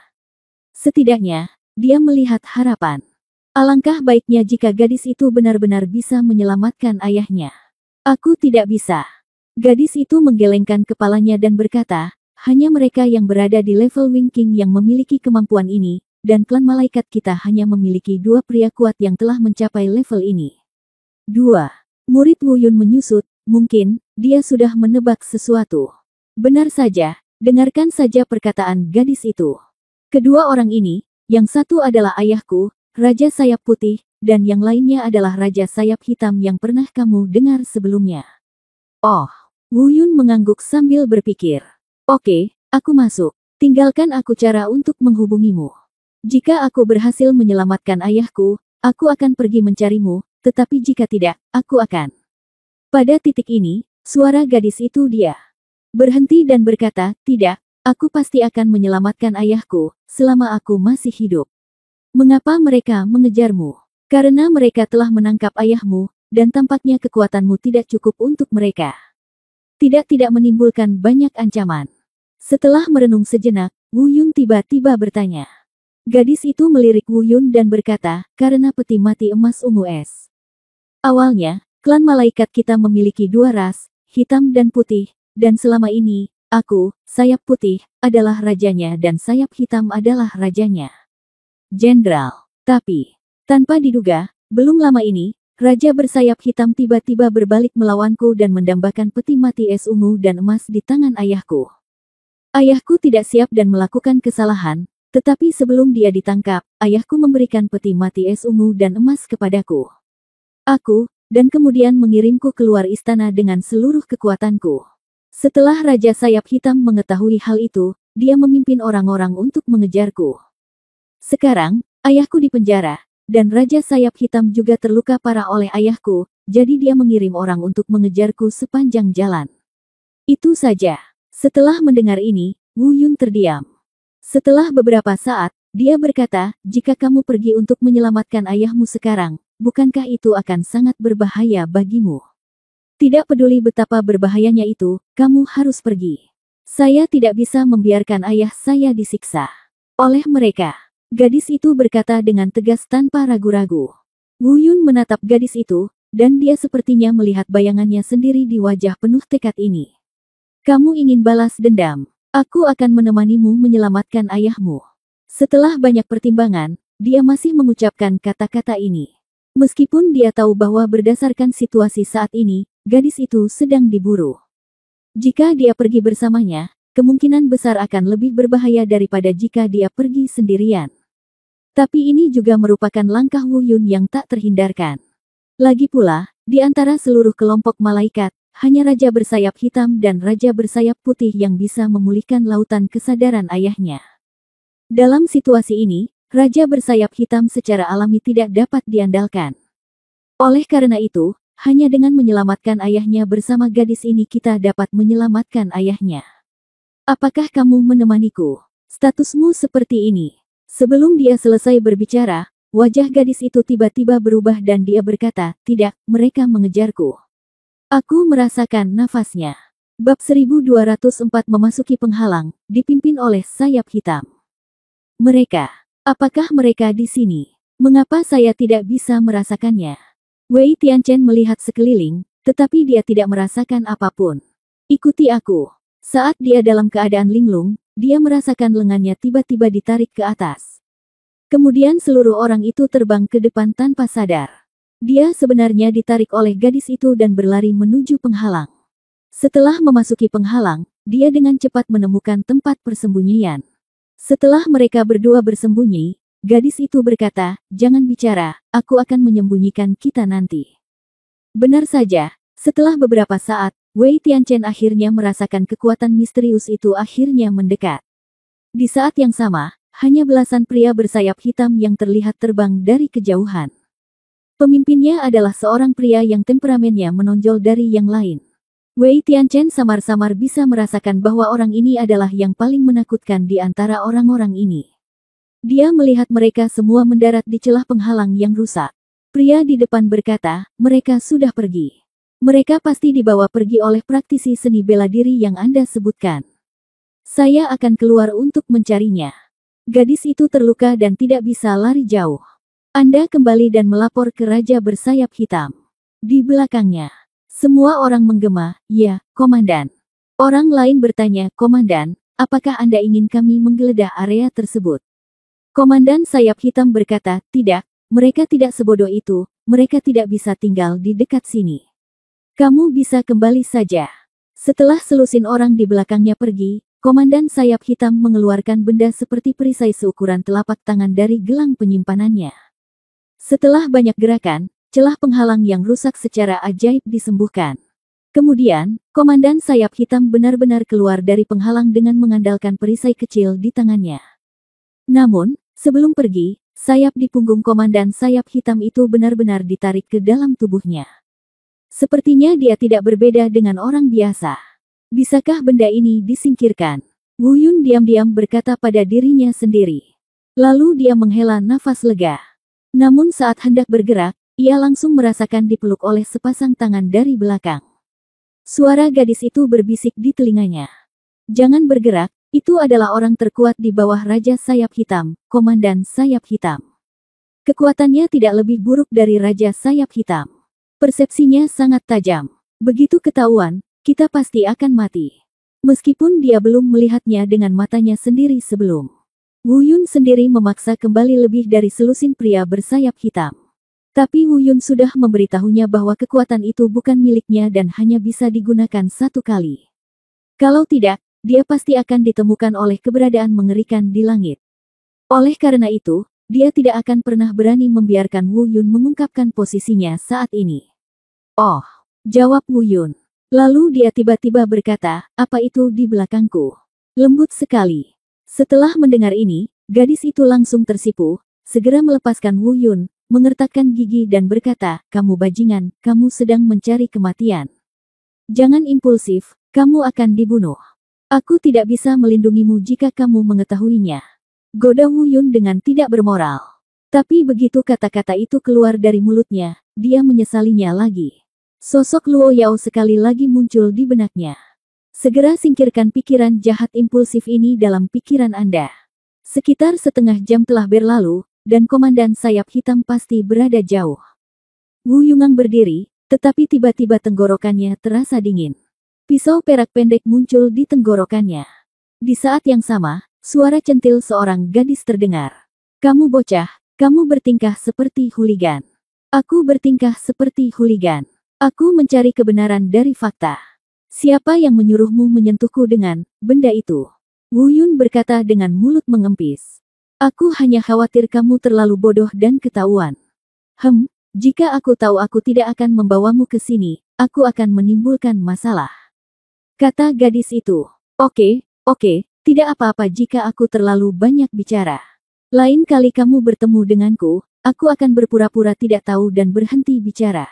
Setidaknya, dia melihat harapan. Alangkah baiknya jika gadis itu benar-benar bisa menyelamatkan ayahnya. Aku tidak bisa. Gadis itu menggelengkan kepalanya dan berkata, hanya mereka yang berada di level Wing King yang memiliki kemampuan ini, dan klan malaikat kita hanya memiliki 2 pria kuat yang telah mencapai level ini. 2. Murid Wu Yun menyusut, mungkin, dia sudah menebak sesuatu. Benar saja, dengarkan saja perkataan gadis itu. Kedua orang ini, yang satu adalah ayahku, Raja Sayap Putih, dan yang lainnya adalah Raja Sayap Hitam yang pernah kamu dengar sebelumnya. Oh, Wu Yun mengangguk sambil berpikir. Oke, aku masuk. Tinggalkan aku cara untuk menghubungimu. Jika aku berhasil menyelamatkan ayahku, aku akan pergi mencarimu, tetapi jika tidak, aku akan. Pada titik ini, suara gadis itu dia berhenti dan berkata, tidak, aku pasti akan menyelamatkan ayahku, selama aku masih hidup. Mengapa mereka mengejarmu? Karena mereka telah menangkap ayahmu, dan tampaknya kekuatanmu tidak cukup untuk mereka. Tidak menimbulkan banyak ancaman. Setelah merenung sejenak, Wu Yun tiba-tiba bertanya. Gadis itu melirik Wu Yun dan berkata, karena peti mati emas ungu es. Awalnya, klan malaikat kita memiliki 2 ras, hitam dan putih, dan selama ini, aku, Sayap Putih, adalah rajanya dan Sayap Hitam adalah rajanya. Jenderal. Tapi, tanpa diduga, belum lama ini, Raja bersayap hitam tiba-tiba berbalik melawanku dan mendambakan peti mati es ungu dan emas di tangan ayahku. Ayahku tidak siap dan melakukan kesalahan, tetapi sebelum dia ditangkap, ayahku memberikan peti mati es ungu dan emas kepadaku. Dan kemudian mengirimku keluar istana dengan seluruh kekuatanku. Setelah Raja Sayap Hitam mengetahui hal itu, dia memimpin orang-orang untuk mengejarku. Sekarang, ayahku dipenjara, dan Raja Sayap Hitam juga terluka parah oleh ayahku, jadi dia mengirim orang untuk mengejarku sepanjang jalan. Itu saja. Setelah mendengar ini, Wu Yun terdiam. Setelah beberapa saat, dia berkata, jika kamu pergi untuk menyelamatkan ayahmu sekarang, bukankah itu akan sangat berbahaya bagimu? Tidak peduli betapa berbahayanya itu, kamu harus pergi. Saya tidak bisa membiarkan ayah saya disiksa oleh mereka. Gadis itu berkata dengan tegas tanpa ragu-ragu. Wu Yun menatap gadis itu, dan dia sepertinya melihat bayangannya sendiri di wajah penuh tekad ini. Kamu ingin balas dendam? Aku akan menemanimu menyelamatkan ayahmu. Setelah banyak pertimbangan, dia masih mengucapkan kata-kata ini. Meskipun dia tahu bahwa berdasarkan situasi saat ini, gadis itu sedang diburu. Jika dia pergi bersamanya, kemungkinan besar akan lebih berbahaya daripada jika dia pergi sendirian. Tapi ini juga merupakan langkah Wu Yun yang tak terhindarkan. Lagi pula, di antara seluruh kelompok malaikat, hanya Raja Bersayap Hitam dan Raja Bersayap Putih yang bisa memulihkan lautan kesadaran ayahnya. Dalam situasi ini, Raja Bersayap Hitam secara alami tidak dapat diandalkan. Oleh karena itu, hanya dengan menyelamatkan ayahnya bersama gadis ini kita dapat menyelamatkan ayahnya. Apakah kamu menemaniku? Statusmu seperti ini. Sebelum dia selesai berbicara, wajah gadis itu tiba-tiba berubah dan dia berkata, tidak, mereka mengejarku. Aku merasakan nafasnya. Bab 1204 memasuki penghalang, dipimpin oleh Sayap Hitam. Mereka. Apakah mereka di sini? Mengapa saya tidak bisa merasakannya? Wei Tianchen melihat sekeliling, tetapi dia tidak merasakan apapun. Ikuti aku. Saat dia dalam keadaan linglung, dia merasakan lengannya tiba-tiba ditarik ke atas. Kemudian seluruh orang itu terbang ke depan tanpa sadar. Dia sebenarnya ditarik oleh gadis itu dan berlari menuju penghalang. Setelah memasuki penghalang, dia dengan cepat menemukan tempat persembunyian. Setelah mereka berdua bersembunyi, gadis itu berkata, jangan bicara, aku akan menyembunyikan kita nanti. Benar saja, setelah beberapa saat, Wei Tianchen akhirnya merasakan kekuatan misterius itu akhirnya mendekat. Di saat yang sama, hanya belasan pria bersayap hitam yang terlihat terbang dari kejauhan. Pemimpinnya adalah seorang pria yang temperamennya menonjol dari yang lain. Wei Tianchen samar-samar bisa merasakan bahwa orang ini adalah yang paling menakutkan di antara orang-orang ini. Dia melihat mereka semua mendarat di celah penghalang yang rusak. Pria di depan berkata, mereka sudah pergi. Mereka pasti dibawa pergi oleh praktisi seni bela diri yang Anda sebutkan. Saya akan keluar untuk mencarinya. Gadis itu terluka dan tidak bisa lari jauh. Anda kembali dan melapor ke Raja Bersayap Hitam. Di belakangnya, semua orang menggema, ya, Komandan. Orang lain bertanya, Komandan, apakah Anda ingin kami menggeledah area tersebut? Komandan Sayap Hitam berkata, tidak, mereka tidak sebodoh itu, mereka tidak bisa tinggal di dekat sini. Kamu bisa kembali saja. Setelah selusin orang di belakangnya pergi, Komandan Sayap Hitam mengeluarkan benda seperti perisai seukuran telapak tangan dari gelang penyimpanannya. Setelah banyak gerakan, celah penghalang yang rusak secara ajaib disembuhkan. Kemudian, Komandan Sayap Hitam benar-benar keluar dari penghalang dengan mengandalkan perisai kecil di tangannya. Namun, sebelum pergi, sayap di punggung Komandan Sayap Hitam itu benar-benar ditarik ke dalam tubuhnya. Sepertinya dia tidak berbeda dengan orang biasa. Bisakah benda ini disingkirkan? Wu Yun diam-diam berkata pada dirinya sendiri. Lalu dia menghela nafas lega. Namun saat hendak bergerak, ia langsung merasakan dipeluk oleh sepasang tangan dari belakang. Suara gadis itu berbisik di telinganya. Jangan bergerak, itu adalah orang terkuat di bawah Raja Sayap Hitam, Komandan Sayap Hitam. Kekuatannya tidak lebih buruk dari Raja Sayap Hitam. Persepsinya sangat tajam. Begitu ketahuan, kita pasti akan mati. Meskipun dia belum melihatnya dengan matanya sendiri sebelum. Wu Yun sendiri memaksa kembali lebih dari selusin pria bersayap hitam. Tapi Wu Yun sudah memberitahunya bahwa kekuatan itu bukan miliknya dan hanya bisa digunakan satu kali. Kalau tidak, dia pasti akan ditemukan oleh keberadaan mengerikan di langit. Oleh karena itu, dia tidak akan pernah berani membiarkan Wu Yun mengungkapkan posisinya saat ini. Oh, jawab Wu Yun. Lalu dia tiba-tiba berkata, apa itu di belakangku? Lembut sekali. Setelah mendengar ini, gadis itu langsung tersipu, segera melepaskan Wu Yun, mengertakkan gigi dan berkata, kamu bajingan, kamu sedang mencari kematian. Jangan impulsif, kamu akan dibunuh. Aku tidak bisa melindungimu jika kamu mengetahuinya. Goda Wu Yun dengan tidak bermoral. Tapi begitu kata-kata itu keluar dari mulutnya, dia menyesalinya lagi. Sosok Luo Yao sekali lagi muncul di benaknya. Segera singkirkan pikiran jahat impulsif ini dalam pikiran Anda. Sekitar setengah jam telah berlalu, dan Komandan Sayap Hitam pasti berada jauh. Wu Yungang berdiri, tetapi tiba-tiba tenggorokannya terasa dingin. Pisau perak pendek muncul di tenggorokannya. Di saat yang sama, suara centil seorang gadis terdengar. Kamu bocah, kamu bertingkah seperti huligan. Aku bertingkah seperti huligan. Aku mencari kebenaran dari fakta. Siapa yang menyuruhmu menyentuhku dengan benda itu? Wu Yun berkata dengan mulut mengempis. Aku hanya khawatir kamu terlalu bodoh dan ketahuan. Jika aku tahu aku tidak akan membawamu ke sini, aku akan menimbulkan masalah. Kata gadis itu. Oke, tidak apa-apa jika aku terlalu banyak bicara. Lain kali kamu bertemu denganku, aku akan berpura-pura tidak tahu dan berhenti bicara.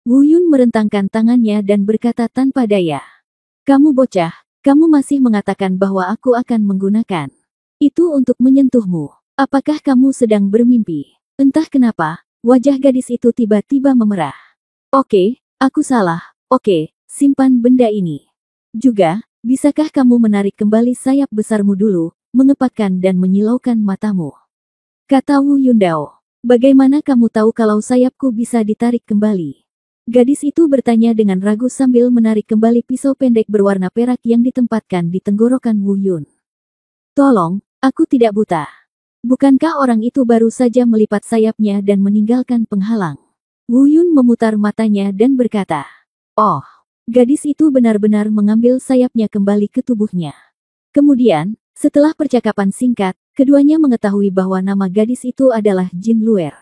Wu Yun merentangkan tangannya dan berkata tanpa daya. Kamu bocah, kamu masih mengatakan bahwa aku akan menggunakan itu untuk menyentuhmu. Apakah kamu sedang bermimpi? Entah kenapa, wajah gadis itu tiba-tiba memerah. Oke, aku salah. Oke, simpan benda ini. Juga, bisakah kamu menarik kembali sayap besarmu dulu, mengepakkan dan menyilaukan matamu? Kata Wu Yundao. Bagaimana kamu tahu kalau sayapku bisa ditarik kembali? Gadis itu bertanya dengan ragu sambil menarik kembali pisau pendek berwarna perak yang ditempatkan di tenggorokan Wu Yun. Tolong, aku tidak buta. Bukankah orang itu baru saja melipat sayapnya dan meninggalkan penghalang? Wu Yun memutar matanya dan berkata, oh. Gadis itu benar-benar mengambil sayapnya kembali ke tubuhnya. Kemudian, setelah percakapan singkat, keduanya mengetahui bahwa nama gadis itu adalah Jin Luer.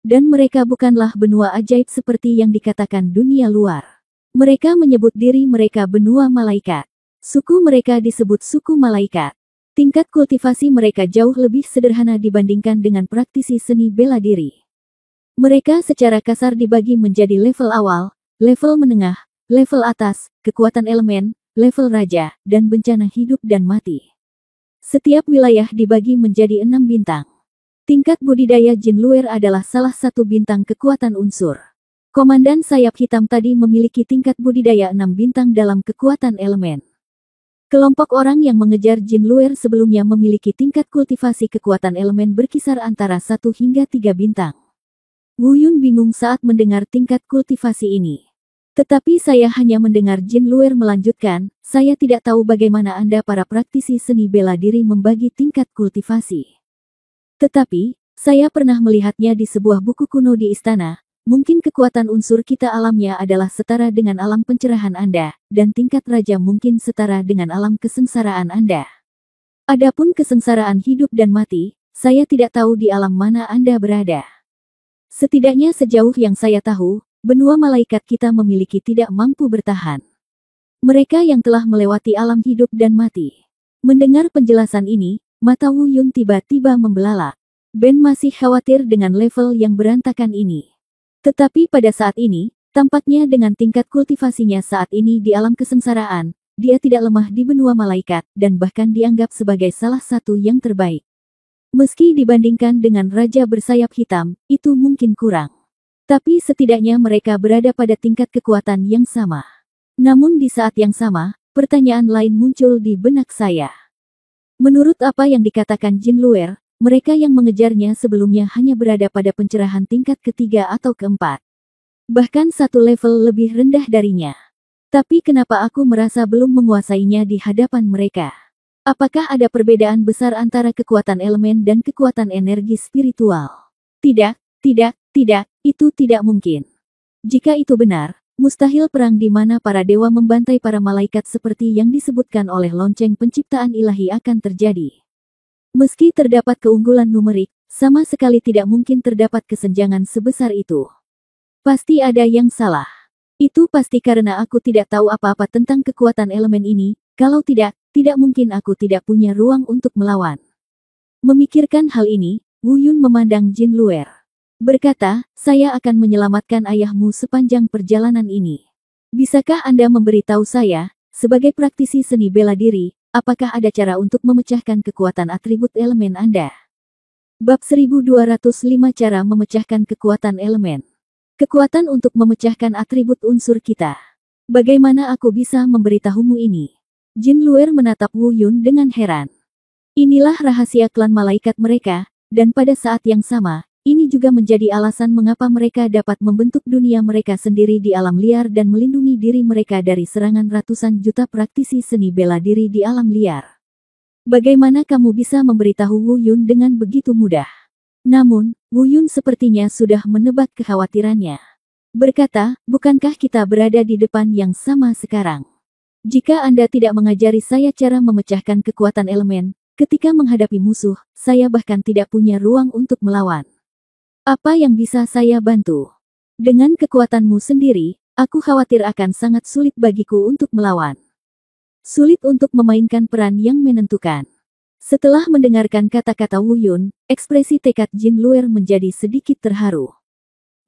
Dan mereka bukanlah benua ajaib seperti yang dikatakan dunia luar. Mereka menyebut diri mereka benua malaikat. Suku mereka disebut suku malaikat. Tingkat kultivasi mereka jauh lebih sederhana dibandingkan dengan praktisi seni bela diri. Mereka secara kasar dibagi menjadi level awal, level menengah, level atas, kekuatan elemen, level raja, dan bencana hidup dan mati. Setiap wilayah dibagi menjadi 6 bintang. Tingkat budidaya Jin Luer adalah salah satu bintang kekuatan unsur. Komandan sayap hitam tadi memiliki tingkat budidaya 6 bintang dalam kekuatan elemen. Kelompok orang yang mengejar Jin Luer sebelumnya memiliki tingkat kultivasi kekuatan elemen berkisar antara 1 hingga 3 bintang. Wu Yun bingung saat mendengar tingkat kultivasi ini. Tetapi saya hanya mendengar Jin Luer melanjutkan, saya tidak tahu bagaimana Anda para praktisi seni bela diri membagi tingkat kultivasi. Tetapi, saya pernah melihatnya di sebuah buku kuno di istana, mungkin kekuatan unsur kita alamnya adalah setara dengan alam pencerahan Anda, dan tingkat raja mungkin setara dengan alam kesengsaraan Anda. Adapun kesengsaraan hidup dan mati, saya tidak tahu di alam mana Anda berada. Setidaknya sejauh yang saya tahu, benua malaikat kita memiliki tidak mampu bertahan. Mereka yang telah melewati alam hidup dan mati. Mendengar penjelasan ini, mata Wu Yun tiba-tiba membelalak. Ben masih khawatir dengan level yang berantakan ini. Tetapi pada saat ini, tampaknya dengan tingkat kultivasinya saat ini di alam kesengsaraan, dia tidak lemah di benua malaikat, dan bahkan dianggap sebagai salah satu yang terbaik. Meski dibandingkan dengan Raja bersayap hitam, itu mungkin kurang. Tapi setidaknya mereka berada pada tingkat kekuatan yang sama. Namun di saat yang sama, pertanyaan lain muncul di benak saya. Menurut apa yang dikatakan Jin Luer, mereka yang mengejarnya sebelumnya hanya berada pada pencerahan tingkat ketiga atau keempat. Bahkan satu level lebih rendah darinya. Tapi kenapa aku merasa belum menguasainya di hadapan mereka? Apakah ada perbedaan besar antara kekuatan elemen dan kekuatan energi spiritual? Tidak, itu tidak mungkin. Jika itu benar, mustahil perang di mana para dewa membantai para malaikat seperti yang disebutkan oleh lonceng penciptaan ilahi akan terjadi. Meski terdapat keunggulan numerik, sama sekali tidak mungkin terdapat kesenjangan sebesar itu. Pasti ada yang salah. Itu pasti karena aku tidak tahu apa-apa tentang kekuatan elemen ini, kalau tidak mungkin aku tidak punya ruang untuk melawan. Memikirkan hal ini, Wu Yun memandang Jin Luer. Berkata, saya akan menyelamatkan ayahmu sepanjang perjalanan ini. Bisakah Anda memberitahu saya, sebagai praktisi seni bela diri, apakah ada cara untuk memecahkan kekuatan atribut elemen Anda? Bab 1205 Cara memecahkan kekuatan elemen. Kekuatan untuk memecahkan atribut unsur kita. Bagaimana aku bisa memberitahumu ini? Jin Luer menatap Wu Yun dengan heran. Inilah rahasia klan malaikat mereka, dan pada saat yang sama, ini juga menjadi alasan mengapa mereka dapat membentuk dunia mereka sendiri di alam liar dan melindungi diri mereka dari serangan ratusan juta praktisi seni bela diri di alam liar. Bagaimana kamu bisa memberitahu Wu Yun dengan begitu mudah? Namun, Wu Yun sepertinya sudah menebak kekhawatirannya. Berkata, bukankah kita berada di depan yang sama sekarang? Jika Anda tidak mengajari saya cara memecahkan kekuatan elemen, ketika menghadapi musuh, saya bahkan tidak punya ruang untuk melawan. Apa yang bisa saya bantu? Dengan kekuatanmu sendiri, aku khawatir akan sangat sulit bagiku untuk melawan. Sulit untuk memainkan peran yang menentukan. Setelah mendengarkan kata-kata Wu Yun, ekspresi tekad Jin Luer menjadi sedikit terharu.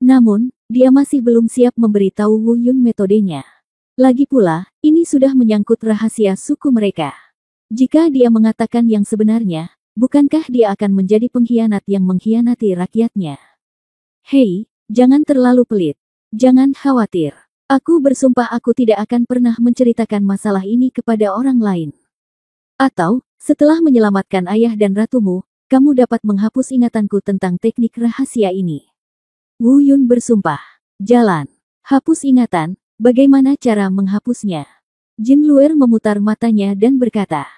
Namun, dia masih belum siap memberitahu Wu Yun metodenya. Lagi pula, ini sudah menyangkut rahasia suku mereka. Jika dia mengatakan yang sebenarnya, bukankah dia akan menjadi pengkhianat yang mengkhianati rakyatnya? Hei, jangan terlalu pelit. Jangan khawatir. Aku bersumpah aku tidak akan pernah menceritakan masalah ini kepada orang lain. Atau, setelah menyelamatkan ayah dan ratumu, kamu dapat menghapus ingatanku tentang teknik rahasia ini. Wu Yun bersumpah. Jalan. Hapus ingatan, bagaimana cara menghapusnya? Jin Luer memutar matanya dan berkata.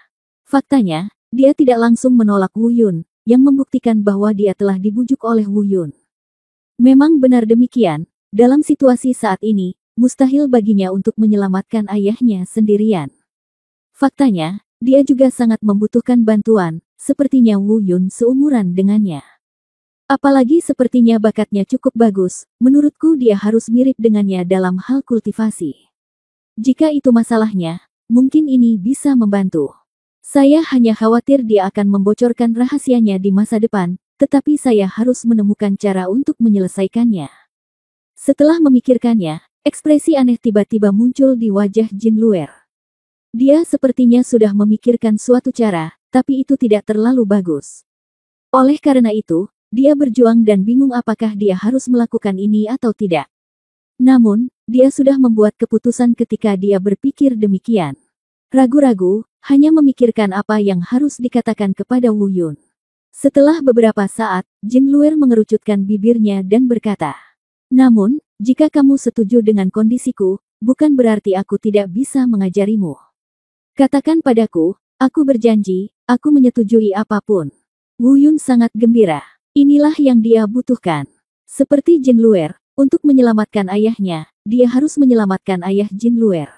Faktanya, dia tidak langsung menolak Wu Yun, yang membuktikan bahwa dia telah dibujuk oleh Wu Yun. Memang benar demikian, dalam situasi saat ini, mustahil baginya untuk menyelamatkan ayahnya sendirian. Faktanya, dia juga sangat membutuhkan bantuan, sepertinya Wu Yun seumuran dengannya. Apalagi sepertinya bakatnya cukup bagus, menurutku dia harus mirip dengannya dalam hal kultivasi. Jika itu masalahnya, mungkin ini bisa membantu. Saya hanya khawatir dia akan membocorkan rahasianya di masa depan, tetapi saya harus menemukan cara untuk menyelesaikannya. Setelah memikirkannya, Ekspresi aneh tiba-tiba muncul di wajah Jin Luer. Dia sepertinya sudah memikirkan suatu cara, tapi itu tidak terlalu bagus. Oleh karena itu, dia berjuang dan bingung apakah dia harus melakukan ini atau tidak. Namun, dia sudah membuat keputusan ketika dia berpikir demikian. Ragu-ragu, hanya memikirkan apa yang harus dikatakan kepada Wu Yun. Setelah beberapa saat, Jin Luer mengerucutkan bibirnya dan berkata, "Namun, jika kamu setuju dengan kondisiku, bukan berarti aku tidak bisa mengajarimu. Katakan padaku, aku berjanji, aku menyetujui apapun." Wu Yun sangat gembira. Inilah yang dia butuhkan. Seperti Jin Luer, untuk menyelamatkan ayahnya, dia harus menyelamatkan ayah Jin Luer.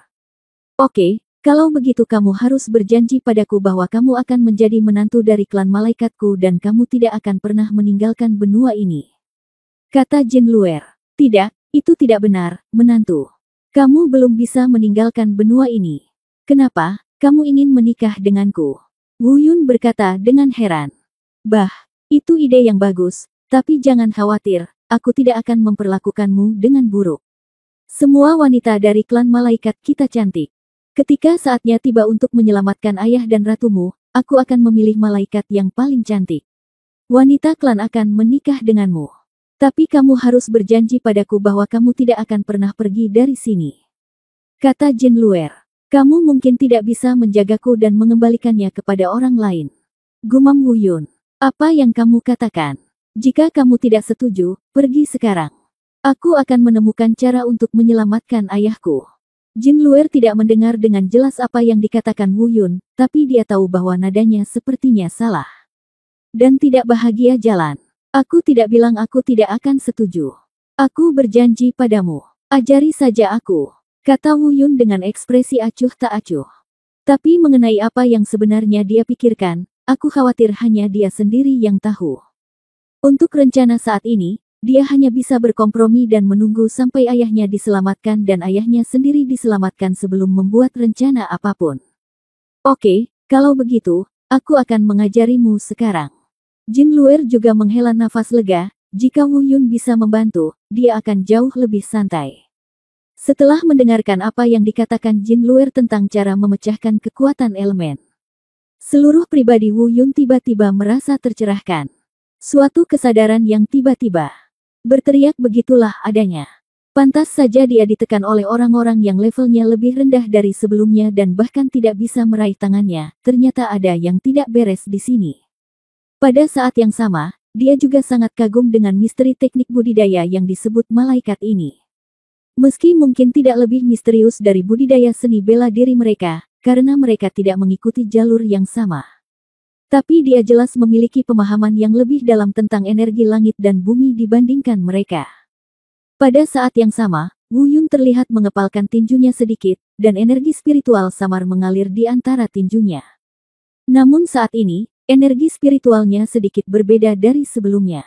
"Oke, kalau begitu kamu harus berjanji padaku bahwa kamu akan menjadi menantu dari klan malaikatku dan kamu tidak akan pernah meninggalkan benua ini," kata Jin Luer. "Tidak, itu tidak benar, menantu. Kamu belum bisa meninggalkan benua ini. Kenapa? Kamu ingin menikah denganku?" Wu Yun berkata dengan heran. "Bah, itu ide yang bagus, tapi jangan khawatir, aku tidak akan memperlakukanmu dengan buruk. Semua wanita dari klan malaikat kita cantik. Ketika saatnya tiba untuk menyelamatkan ayah dan ratumu, aku akan memilih malaikat yang paling cantik. Wanita klan akan menikah denganmu. Tapi kamu harus berjanji padaku bahwa kamu tidak akan pernah pergi dari sini," kata Jin Luer. "Kamu mungkin tidak bisa menjagaku dan mengembalikannya kepada orang lain," gumam Wu Yun. "Apa yang kamu katakan? Jika kamu tidak setuju, pergi sekarang. Aku akan menemukan cara untuk menyelamatkan ayahku." Jin Luer tidak mendengar dengan jelas apa yang dikatakan Wu Yun, tapi dia tahu bahwa nadanya sepertinya salah. "Dan tidak bahagia jalan. Aku tidak bilang aku tidak akan setuju. Aku berjanji padamu. Ajari saja aku," kata Wu Yun dengan ekspresi acuh tak acuh. "Tapi mengenai apa yang sebenarnya dia pikirkan, aku khawatir hanya dia sendiri yang tahu. Untuk rencana saat ini, dia hanya bisa berkompromi dan menunggu sampai ayahnya diselamatkan dan ayahnya sendiri diselamatkan sebelum membuat rencana apapun." "Oke, kalau begitu, aku akan mengajarimu sekarang." Jin Luer juga menghela nafas lega, jika Wu Yun bisa membantu, dia akan jauh lebih santai. Setelah mendengarkan apa yang dikatakan Jin Luer tentang cara memecahkan kekuatan elemen, seluruh pribadi Wu Yun tiba-tiba merasa tercerahkan. Suatu kesadaran yang tiba-tiba berteriak begitulah adanya. Pantas saja dia ditekan oleh orang-orang yang levelnya lebih rendah dari sebelumnya dan bahkan tidak bisa meraih tangannya, ternyata ada yang tidak beres di sini. Pada saat yang sama, dia juga sangat kagum dengan misteri teknik budidaya yang disebut malaikat ini. Meski mungkin tidak lebih misterius dari budidaya seni bela diri mereka, karena mereka tidak mengikuti jalur yang sama. Tapi dia jelas memiliki pemahaman yang lebih dalam tentang energi langit dan bumi dibandingkan mereka. Pada saat yang sama, Wu Yun terlihat mengepalkan tinjunya sedikit, dan energi spiritual samar mengalir di antara tinjunya. Namun saat ini, energi spiritualnya sedikit berbeda dari sebelumnya.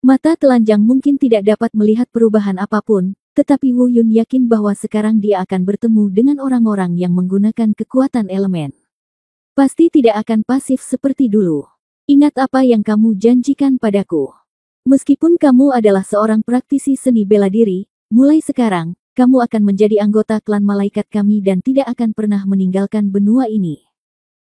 Mata telanjang mungkin tidak dapat melihat perubahan apapun, tetapi Wu Yun yakin bahwa sekarang dia akan bertemu dengan orang-orang yang menggunakan kekuatan elemen. Pasti tidak akan pasif seperti dulu. "Ingat apa yang kamu janjikan padaku. Meskipun kamu adalah seorang praktisi seni bela diri, mulai sekarang, kamu akan menjadi anggota klan malaikat kami dan tidak akan pernah meninggalkan benua ini."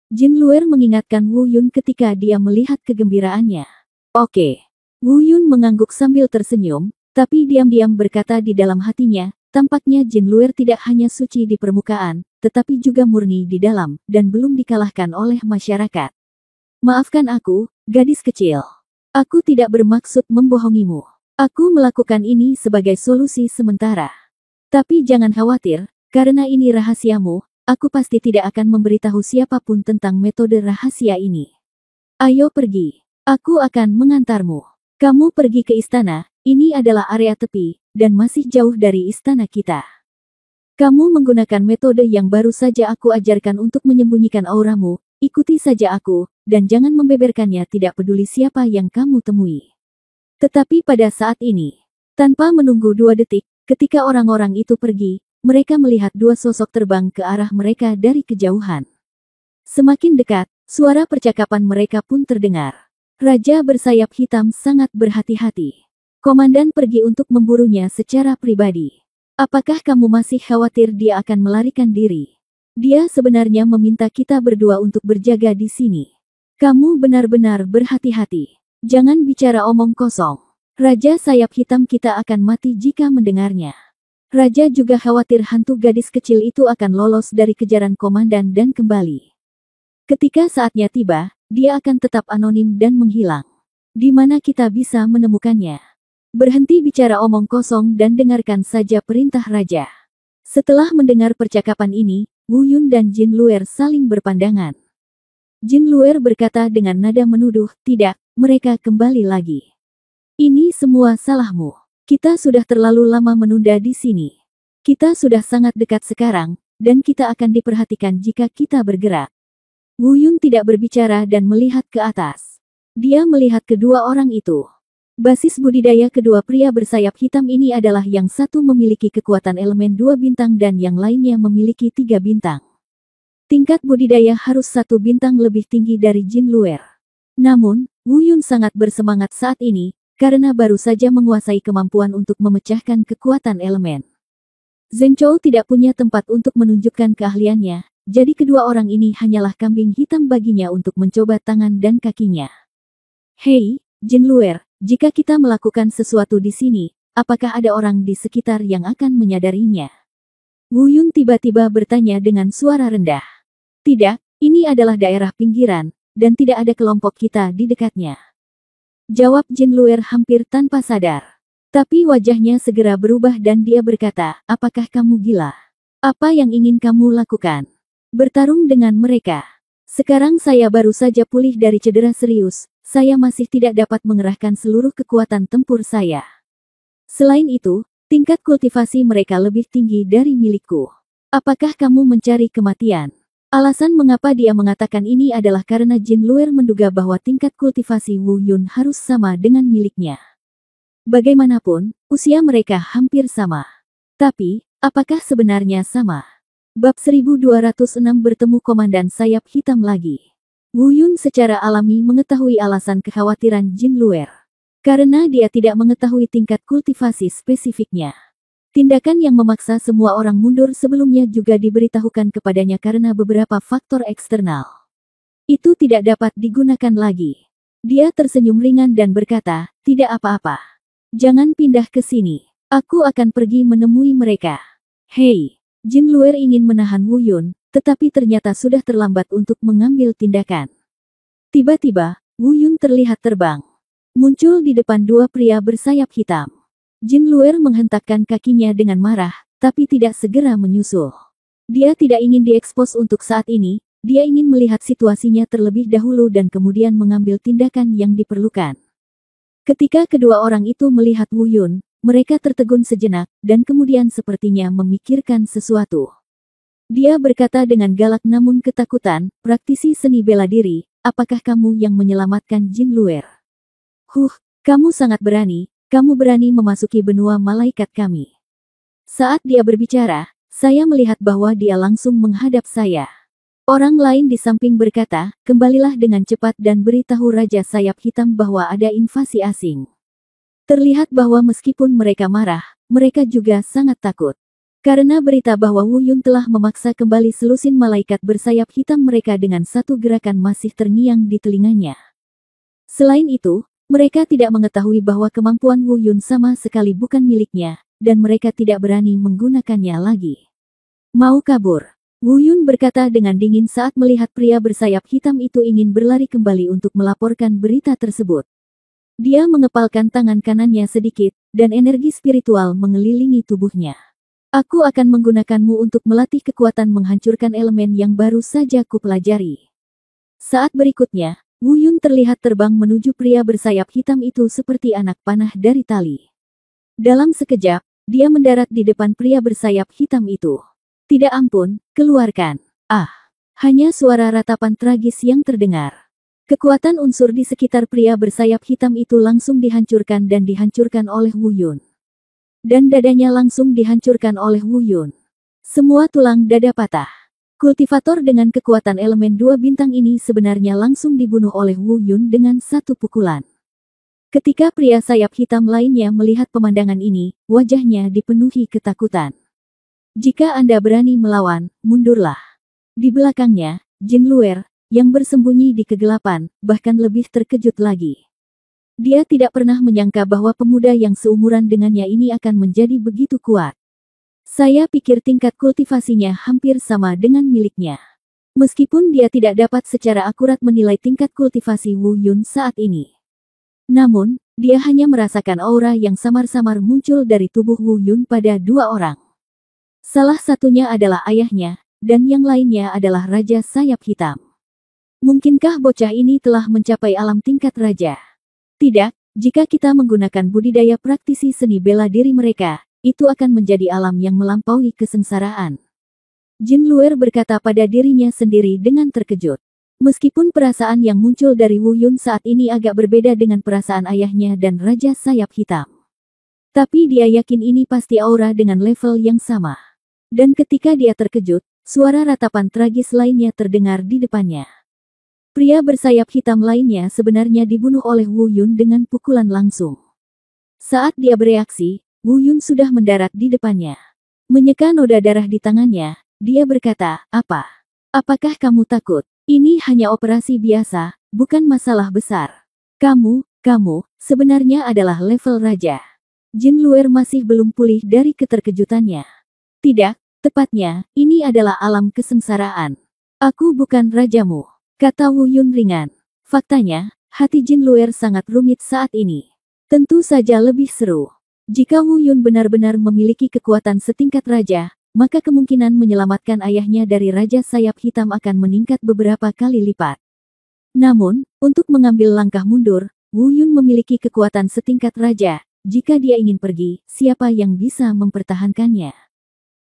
Jin Luer mengingatkan Wu Yun ketika dia melihat kegembiraannya. "Oke." Wu Yun mengangguk sambil tersenyum, tapi diam-diam berkata di dalam hatinya, tampaknya Jin Luer tidak hanya suci di permukaan, tetapi juga murni di dalam, dan belum dikalahkan oleh masyarakat. "Maafkan aku, gadis kecil. Aku tidak bermaksud membohongimu. Aku melakukan ini sebagai solusi sementara. Tapi jangan khawatir, karena ini rahasiamu, aku pasti tidak akan memberitahu siapapun tentang metode rahasia ini. Ayo pergi. Aku akan mengantarmu. Kamu pergi ke istana, ini adalah area tepi, dan masih jauh dari istana kita. Kamu menggunakan metode yang baru saja aku ajarkan untuk menyembunyikan auramu, ikuti saja aku, dan jangan membeberkannya tidak peduli siapa yang kamu temui." Tetapi pada saat ini, tanpa menunggu 2 detik, ketika orang-orang itu pergi, mereka melihat 2 sosok terbang ke arah mereka dari kejauhan. Semakin dekat, suara percakapan mereka pun terdengar. Raja bersayap hitam sangat berhati-hati. Komandan pergi untuk memburunya secara pribadi. Apakah kamu masih khawatir dia akan melarikan diri? Dia sebenarnya meminta kita berdua untuk berjaga di sini. Kamu benar-benar berhati-hati. Jangan bicara omong kosong. Raja sayap hitam kita akan mati jika mendengarnya. Raja juga khawatir hantu gadis kecil itu akan lolos dari kejaran komandan dan kembali. Ketika saatnya tiba, dia akan tetap anonim dan menghilang. Di mana kita bisa menemukannya? Berhenti bicara omong kosong dan dengarkan saja perintah raja. Setelah mendengar percakapan ini, Wu Yun dan Jin Luer saling berpandangan. Jin Luer berkata dengan nada menuduh, "Tidak, mereka kembali lagi. Ini semua salahmu. Kita sudah terlalu lama menunda di sini. Kita sudah sangat dekat sekarang, dan kita akan diperhatikan jika kita bergerak." Wu Yun tidak berbicara dan melihat ke atas. Dia melihat kedua orang itu. Basis budidaya kedua pria bersayap hitam ini adalah yang satu memiliki kekuatan elemen 2 bintang dan yang lainnya memiliki 3 bintang. Tingkat budidaya harus 1 bintang lebih tinggi dari Jin Luer. Namun, Wu Yun sangat bersemangat saat ini, karena baru saja menguasai kemampuan untuk memecahkan kekuatan elemen. Zheng Chou tidak punya tempat untuk menunjukkan keahliannya, jadi kedua orang ini hanyalah kambing hitam baginya untuk mencoba tangan dan kakinya. "Hei, Jin Luer, jika kita melakukan sesuatu di sini, apakah ada orang di sekitar yang akan menyadarinya?" Wu Yun tiba-tiba bertanya dengan suara rendah. "Tidak, ini adalah daerah pinggiran, dan tidak ada kelompok kita di dekatnya," jawab Jin Luer hampir tanpa sadar. Tapi wajahnya segera berubah dan dia berkata, "Apakah kamu gila? Apa yang ingin kamu lakukan? Bertarung dengan mereka? Sekarang saya baru saja pulih dari cedera serius. Saya masih tidak dapat mengerahkan seluruh kekuatan tempur saya. Selain itu, tingkat kultivasi mereka lebih tinggi dari milikku. Apakah kamu mencari kematian?" Alasan mengapa dia mengatakan ini adalah karena Jin Luer menduga bahwa tingkat kultivasi Wu Yun harus sama dengan miliknya. Bagaimanapun, usia mereka hampir sama. Tapi, apakah sebenarnya sama? Bab 1206 bertemu Komandan Sayap Hitam lagi. Wu Yun secara alami mengetahui alasan kekhawatiran Jin Luer. Karena dia tidak mengetahui tingkat kultivasi spesifiknya. Tindakan yang memaksa semua orang mundur sebelumnya juga diberitahukan kepadanya karena beberapa faktor eksternal. Itu tidak dapat digunakan lagi. Dia tersenyum ringan dan berkata, "Tidak apa-apa. Jangan pindah ke sini. Aku akan pergi menemui mereka." "Hei." Jin Luer ingin menahan Wu Yun, tetapi ternyata sudah terlambat untuk mengambil tindakan. Tiba-tiba, Wu Yun terlihat terbang. Muncul di depan dua pria bersayap hitam. Jin Luer menghentakkan kakinya dengan marah, tapi tidak segera menyusul. Dia tidak ingin diekspos untuk saat ini, dia ingin melihat situasinya terlebih dahulu dan kemudian mengambil tindakan yang diperlukan. Ketika kedua orang itu melihat Wu Yun, mereka tertegun sejenak, dan kemudian sepertinya memikirkan sesuatu. Dia berkata dengan galak namun ketakutan, "Praktisi seni bela diri, apakah kamu yang menyelamatkan Jin Luer? Kamu sangat berani, kamu berani memasuki benua malaikat kami." Saat dia berbicara, saya melihat bahwa dia langsung menghadap saya. Orang lain di samping berkata, "Kembalilah dengan cepat dan beritahu Raja Sayap Hitam bahwa ada invasi asing." Terlihat bahwa meskipun mereka marah, mereka juga sangat takut. Karena berita bahwa Wu Yun telah memaksa kembali selusin malaikat bersayap hitam mereka dengan satu gerakan masih terngiang di telinganya. Selain itu, mereka tidak mengetahui bahwa kemampuan Wu Yun sama sekali bukan miliknya, dan mereka tidak berani menggunakannya lagi. "Mau kabur?" Wu Yun berkata dengan dingin saat melihat pria bersayap hitam itu ingin berlari kembali untuk melaporkan berita tersebut. Dia mengepalkan tangan kanannya sedikit, dan energi spiritual mengelilingi tubuhnya. "Aku akan menggunakanmu untuk melatih kekuatan menghancurkan elemen yang baru saja kupelajari." Saat berikutnya, Wu Yun terlihat terbang menuju pria bersayap hitam itu seperti anak panah dari tali. Dalam sekejap, dia mendarat di depan pria bersayap hitam itu. "Tidak ampun, keluarkan." Hanya suara ratapan tragis yang terdengar. Kekuatan unsur di sekitar pria bersayap hitam itu langsung dihancurkan dan dihancurkan oleh Wu Yun. Dan dadanya langsung dihancurkan oleh Wu Yun. Semua tulang dada patah. Kultivator dengan kekuatan elemen 2 bintang ini sebenarnya langsung dibunuh oleh Wu Yun dengan satu pukulan. Ketika pria sayap hitam lainnya melihat pemandangan ini, wajahnya dipenuhi ketakutan. Jika Anda berani melawan, mundurlah. Di belakangnya, Jin Luer, yang bersembunyi di kegelapan, bahkan lebih terkejut lagi. Dia tidak pernah menyangka bahwa pemuda yang seumuran dengannya ini akan menjadi begitu kuat. Saya pikir tingkat kultivasinya hampir sama dengan miliknya. Meskipun dia tidak dapat secara akurat menilai tingkat kultivasi Wu Yun saat ini. Namun, dia hanya merasakan aura yang samar-samar muncul dari tubuh Wu Yun pada dua orang. Salah satunya adalah ayahnya, dan yang lainnya adalah Raja Sayap Hitam. Mungkinkah bocah ini telah mencapai alam tingkat raja? Tidak, jika kita menggunakan budidaya praktisi seni bela diri mereka, itu akan menjadi alam yang melampaui kesengsaraan. Jin Luer berkata pada dirinya sendiri dengan terkejut. Meskipun perasaan yang muncul dari Wu Yun saat ini agak berbeda dengan perasaan ayahnya dan Raja Sayap Hitam. Tapi dia yakin ini pasti aura dengan level yang sama. Dan ketika dia terkejut, suara ratapan tragis lainnya terdengar di depannya. Pria bersayap hitam lainnya sebenarnya dibunuh oleh Wu Yun dengan pukulan langsung. Saat dia bereaksi, Wu Yun sudah mendarat di depannya. Menyeka noda darah di tangannya, dia berkata, Apakah kamu takut? Ini hanya operasi biasa, bukan masalah besar. Kamu sebenarnya adalah level raja. Jin Luer masih belum pulih dari keterkejutannya. Tidak, tepatnya, ini adalah alam kesengsaraan. Aku bukan rajamu, kata Wu Yun ringan. Faktanya, hati Jin Luer sangat rumit saat ini. Tentu saja lebih seru. Jika Wu Yun benar-benar memiliki kekuatan setingkat raja, maka kemungkinan menyelamatkan ayahnya dari Raja Sayap Hitam akan meningkat beberapa kali lipat. Namun, untuk mengambil langkah mundur, Wu Yun memiliki kekuatan setingkat raja. Jika dia ingin pergi, siapa yang bisa mempertahankannya?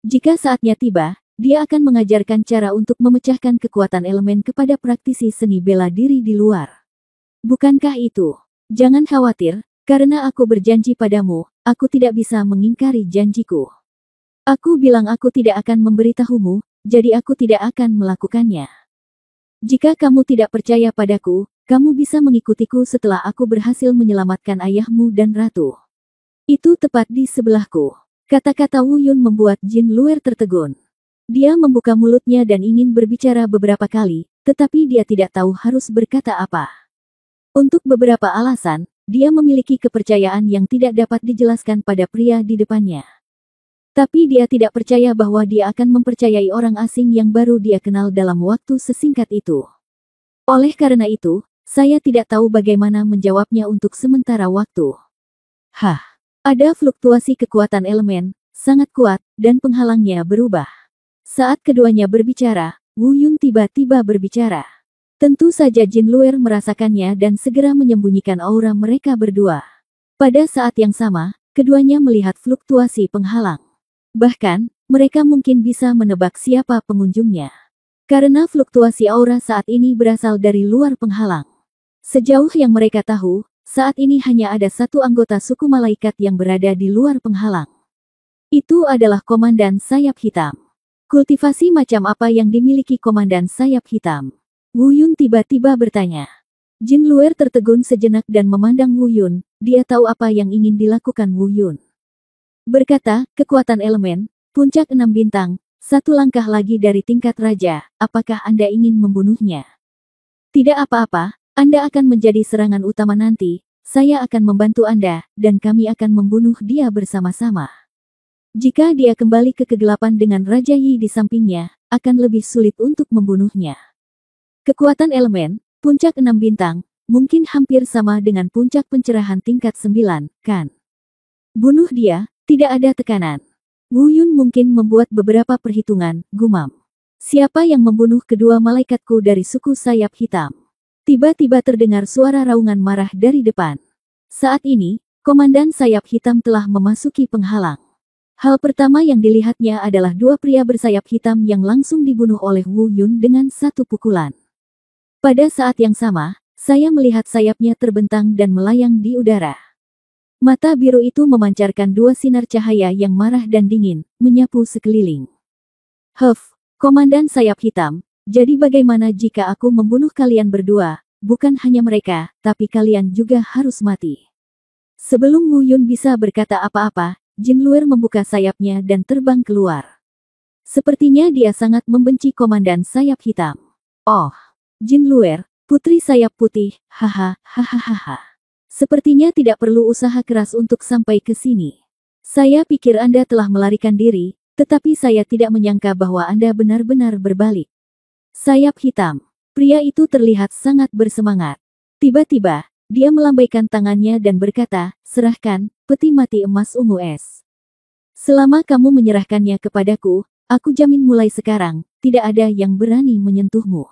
Jika saatnya tiba, dia akan mengajarkan cara untuk memecahkan kekuatan elemen kepada praktisi seni bela diri di luar. Bukankah itu? Jangan khawatir, karena aku berjanji padamu, aku tidak bisa mengingkari janjiku. Aku bilang aku tidak akan memberitahumu, jadi aku tidak akan melakukannya. Jika kamu tidak percaya padaku, kamu bisa mengikutiku setelah aku berhasil menyelamatkan ayahmu dan ratu. Itu tepat di sebelahku. Kata-kata Wu Yun membuat Jin Luer tertegun. Dia membuka mulutnya dan ingin berbicara beberapa kali, tetapi dia tidak tahu harus berkata apa. Untuk beberapa alasan, dia memiliki kepercayaan yang tidak dapat dijelaskan pada pria di depannya. Tapi dia tidak percaya bahwa dia akan mempercayai orang asing yang baru dia kenal dalam waktu sesingkat itu. Oleh karena itu, saya tidak tahu bagaimana menjawabnya untuk sementara waktu. Ada fluktuasi kekuatan elemen, sangat kuat, dan penghalangnya berubah. Saat keduanya berbicara, Wu Yun tiba-tiba berbicara. Tentu saja Jin Luer merasakannya dan segera menyembunyikan aura mereka berdua. Pada saat yang sama, keduanya melihat fluktuasi penghalang. Bahkan, mereka mungkin bisa menebak siapa pengunjungnya. Karena fluktuasi aura saat ini berasal dari luar penghalang. Sejauh yang mereka tahu, saat ini hanya ada satu anggota suku malaikat yang berada di luar penghalang. Itu adalah Komandan Sayap Hitam. Kultivasi macam apa yang dimiliki Komandan Sayap Hitam? Wu Yun tiba-tiba bertanya. Jin Luer tertegun sejenak dan memandang Wu Yun, dia tahu apa yang ingin dilakukan Wu Yun. Berkata, kekuatan elemen, puncak 6 bintang, satu langkah lagi dari tingkat raja, apakah Anda ingin membunuhnya? Tidak apa-apa, Anda akan menjadi serangan utama nanti, saya akan membantu Anda, dan kami akan membunuh dia bersama-sama. Jika dia kembali ke kegelapan dengan Raja Yi di sampingnya, akan lebih sulit untuk membunuhnya. Kekuatan elemen, puncak 6 bintang, mungkin hampir sama dengan puncak pencerahan tingkat 9, kan? Bunuh dia. Tidak ada tekanan. Wu Yun mungkin membuat beberapa perhitungan, gumam. Siapa yang membunuh kedua malaikatku dari suku sayap hitam? Tiba-tiba terdengar suara raungan marah dari depan. Saat ini, Komandan Sayap Hitam telah memasuki penghalang. Hal pertama yang dilihatnya adalah dua pria bersayap hitam yang langsung dibunuh oleh Wu Yun dengan satu pukulan. Pada saat yang sama, saya melihat sayapnya terbentang dan melayang di udara. Mata biru itu memancarkan dua sinar cahaya yang marah dan dingin, menyapu sekeliling. Komandan Sayap Hitam, jadi bagaimana jika aku membunuh kalian berdua, bukan hanya mereka, tapi kalian juga harus mati. Sebelum Wu Yun bisa berkata apa-apa, Jin Luer membuka sayapnya dan terbang keluar. Sepertinya dia sangat membenci komandan sayap hitam. Oh, Jin Luer, putri sayap putih, haha, hahaha. Sepertinya tidak perlu usaha keras untuk sampai ke sini. Saya pikir Anda telah melarikan diri, tetapi saya tidak menyangka bahwa Anda benar-benar berbalik. Sayap hitam. Pria itu terlihat sangat bersemangat. Tiba-tiba, dia melambaikan tangannya dan berkata, serahkan, peti mati emas ungu es. Selama kamu menyerahkannya kepadaku, aku jamin mulai sekarang, tidak ada yang berani menyentuhmu.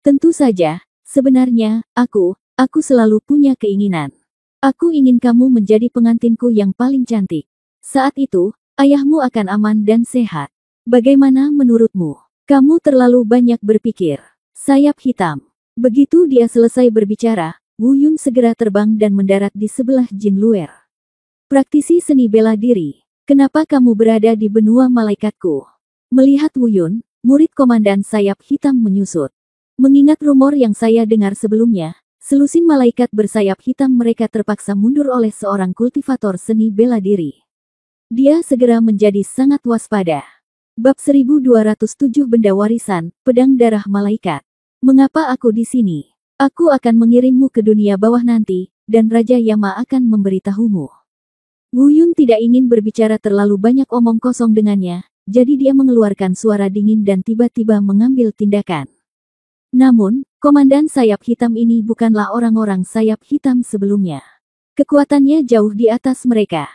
Tentu saja, sebenarnya, aku selalu punya keinginan. Aku ingin kamu menjadi pengantinku yang paling cantik. Saat itu, ayahmu akan aman dan sehat. Bagaimana menurutmu? Kamu terlalu banyak berpikir. Sayap hitam. Begitu dia selesai berbicara, Wu Yun segera terbang dan mendarat di sebelah Jin Luer. Praktisi seni bela diri. Kenapa kamu berada di benua malaikatku? Melihat Wu Yun, murid komandan sayap hitam menyusut. Mengingat rumor yang saya dengar sebelumnya, selusin malaikat bersayap hitam mereka terpaksa mundur oleh seorang kultivator seni bela diri. Dia segera menjadi sangat waspada. Bab 1207 Benda Warisan, Pedang Darah Malaikat. Mengapa aku di sini? Aku akan mengirimmu ke dunia bawah nanti, dan Raja Yama akan memberitahumu. Wu Yun tidak ingin berbicara terlalu banyak omong kosong dengannya, jadi dia mengeluarkan suara dingin dan tiba-tiba mengambil tindakan. Namun, komandan sayap hitam ini bukanlah orang-orang sayap hitam sebelumnya. Kekuatannya jauh di atas mereka.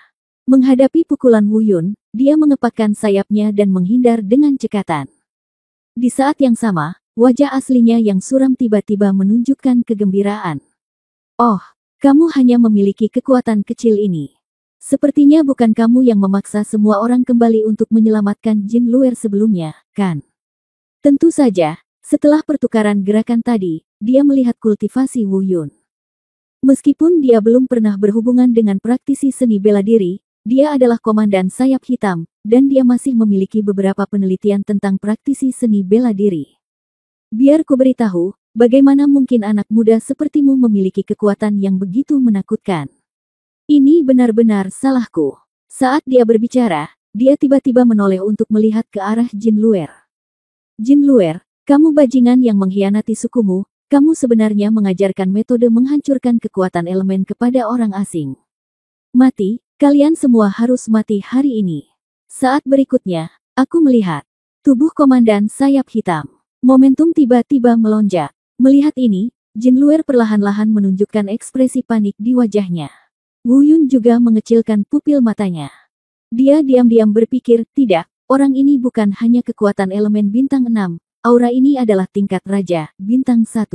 Menghadapi pukulan Wu Yun, dia mengepakkan sayapnya dan menghindar dengan cekatan. Di saat yang sama, wajah aslinya yang suram tiba-tiba menunjukkan kegembiraan. Oh, kamu hanya memiliki kekuatan kecil ini. Sepertinya bukan kamu yang memaksa semua orang kembali untuk menyelamatkan Jin Luer sebelumnya, kan? Tentu saja. Setelah pertukaran gerakan tadi, dia melihat kultivasi Wu Yun. Meskipun dia belum pernah berhubungan dengan praktisi seni bela diri, dia adalah komandan sayap hitam, dan dia masih memiliki beberapa penelitian tentang praktisi seni bela diri. Biar ku beritahu, bagaimana mungkin anak muda sepertimu memiliki kekuatan yang begitu menakutkan? Ini benar-benar salahku. Saat dia berbicara, dia tiba-tiba menoleh untuk melihat ke arah Jin Luer. Jin Luer, kamu bajingan yang mengkhianati sukumu, kamu sebenarnya mengajarkan metode menghancurkan kekuatan elemen kepada orang asing. Mati, kalian semua harus mati hari ini. Saat berikutnya, aku melihat tubuh komandan sayap hitam. Momentum tiba-tiba melonjak. Melihat ini, Jin Luer perlahan-lahan menunjukkan ekspresi panik di wajahnya. Wu Yun juga mengecilkan pupil matanya. Dia diam-diam berpikir, tidak, orang ini bukan hanya kekuatan elemen bintang 6. Aura ini adalah tingkat raja, bintang 1.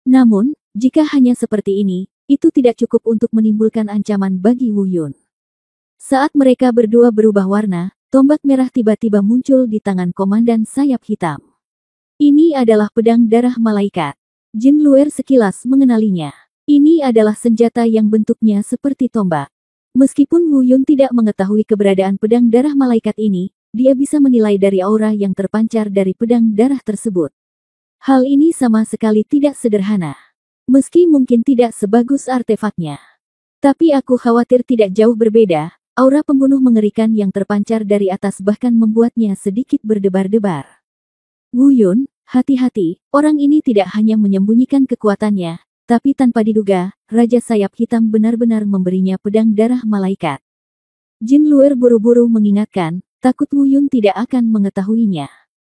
Namun, jika hanya seperti ini, itu tidak cukup untuk menimbulkan ancaman bagi Wu Yun. Saat mereka berdua berubah warna, tombak merah tiba-tiba muncul di tangan komandan sayap hitam. Ini adalah pedang darah malaikat. Jin Luer sekilas mengenalinya. Ini adalah senjata yang bentuknya seperti tombak. Meskipun Wu Yun tidak mengetahui keberadaan pedang darah malaikat ini, dia bisa menilai dari aura yang terpancar dari pedang darah tersebut. Hal ini sama sekali tidak sederhana. Meski mungkin tidak sebagus artefaknya. Tapi aku khawatir tidak jauh berbeda, aura pembunuh mengerikan yang terpancar dari atas bahkan membuatnya sedikit berdebar-debar. Wu Yun, hati-hati, orang ini tidak hanya menyembunyikan kekuatannya, tapi tanpa diduga, Raja Sayap Hitam benar-benar memberinya pedang darah malaikat. Jin Luer buru-buru mengingatkan, takut Wu Yun tidak akan mengetahuinya.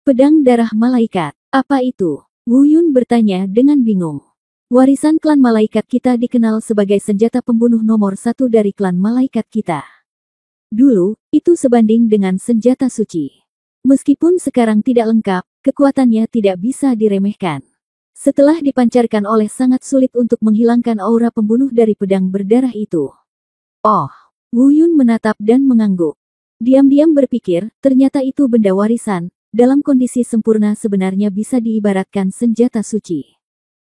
Pedang darah malaikat, apa itu? Wu Yun bertanya dengan bingung. Warisan klan malaikat kita dikenal sebagai senjata pembunuh nomor 1 dari klan malaikat kita. Dulu, itu sebanding dengan senjata suci. Meskipun sekarang tidak lengkap, kekuatannya tidak bisa diremehkan. Setelah dipancarkan oleh sangat sulit untuk menghilangkan aura pembunuh dari pedang berdarah itu. Oh, Wu Yun menatap dan mengangguk. Diam-diam berpikir, ternyata itu benda warisan, dalam kondisi sempurna sebenarnya bisa diibaratkan senjata suci.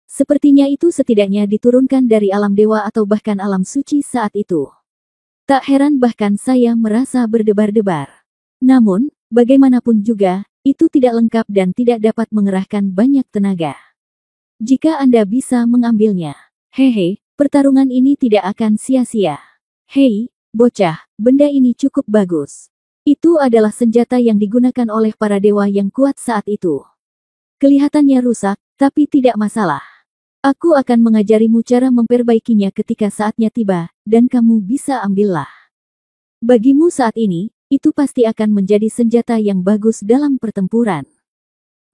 Sepertinya itu setidaknya diturunkan dari alam dewa atau bahkan alam suci saat itu. Tak heran bahkan saya merasa berdebar-debar. Namun, bagaimanapun juga, itu tidak lengkap dan tidak dapat mengerahkan banyak tenaga. Jika Anda bisa mengambilnya. Hehe, pertarungan ini tidak akan sia-sia. Hei, bocah, benda ini cukup bagus. Itu adalah senjata yang digunakan oleh para dewa yang kuat saat itu. Kelihatannya rusak, tapi tidak masalah. Aku akan mengajarimu cara memperbaikinya ketika saatnya tiba, dan kamu bisa ambillah. Bagimu saat ini, itu pasti akan menjadi senjata yang bagus dalam pertempuran.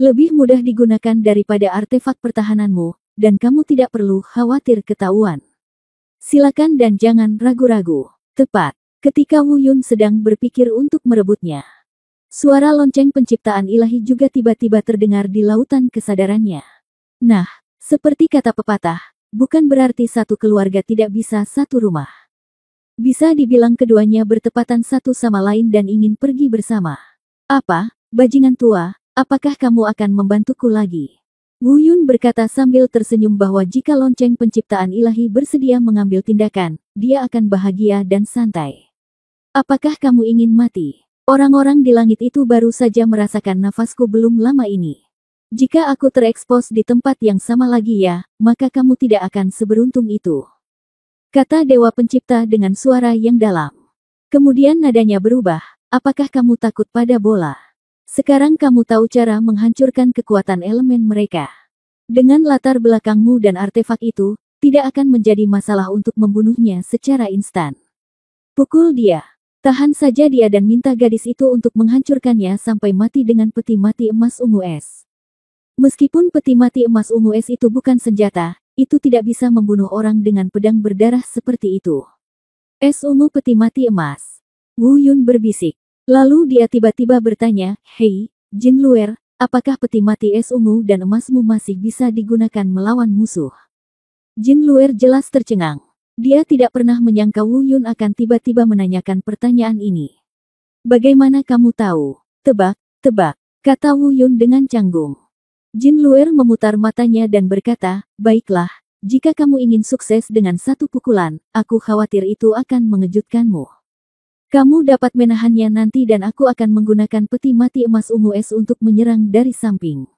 Lebih mudah digunakan daripada artefak pertahananmu, dan kamu tidak perlu khawatir ketahuan. Silakan dan jangan ragu-ragu. Tepat, ketika Wu Yun sedang berpikir untuk merebutnya. Suara lonceng penciptaan ilahi juga tiba-tiba terdengar di lautan kesadarannya. Nah, seperti kata pepatah, bukan berarti satu keluarga tidak bisa satu rumah. Bisa dibilang keduanya bertepatan satu sama lain dan ingin pergi bersama. Apa, bajingan tua, apakah kamu akan membantuku lagi? Wu Yun berkata sambil tersenyum bahwa jika lonceng penciptaan ilahi bersedia mengambil tindakan, dia akan bahagia dan santai. Apakah kamu ingin mati? Orang-orang di langit itu baru saja merasakan nafasku belum lama ini. Jika aku terekspos di tempat yang sama lagi ya, maka kamu tidak akan seberuntung itu. Kata Dewa Pencipta dengan suara yang dalam. Kemudian nadanya berubah, apakah kamu takut pada bola? Sekarang kamu tahu cara menghancurkan kekuatan elemen mereka. Dengan latar belakangmu dan artefak itu, tidak akan menjadi masalah untuk membunuhnya secara instan. Pukul dia. Tahan saja dia dan minta gadis itu untuk menghancurkannya sampai mati dengan peti mati emas ungu es. Meskipun peti mati emas ungu es itu bukan senjata, itu tidak bisa membunuh orang dengan pedang berdarah seperti itu. Es ungu peti mati emas. Wu Yun berbisik. Lalu dia tiba-tiba bertanya, "Hei, Jin Luer, apakah peti mati es ungu dan emasmu masih bisa digunakan melawan musuh?" Jin Luer jelas tercengang. Dia tidak pernah menyangka Wu Yun akan tiba-tiba menanyakan pertanyaan ini. "Bagaimana kamu tahu?" "Tebak, tebak," kata Wu Yun dengan canggung. Jin Luer memutar matanya dan berkata, "Baiklah, jika kamu ingin sukses dengan satu pukulan, aku khawatir itu akan mengejutkanmu. Kamu dapat menahannya nanti dan aku akan menggunakan peti mati emas ungu es untuk menyerang dari samping."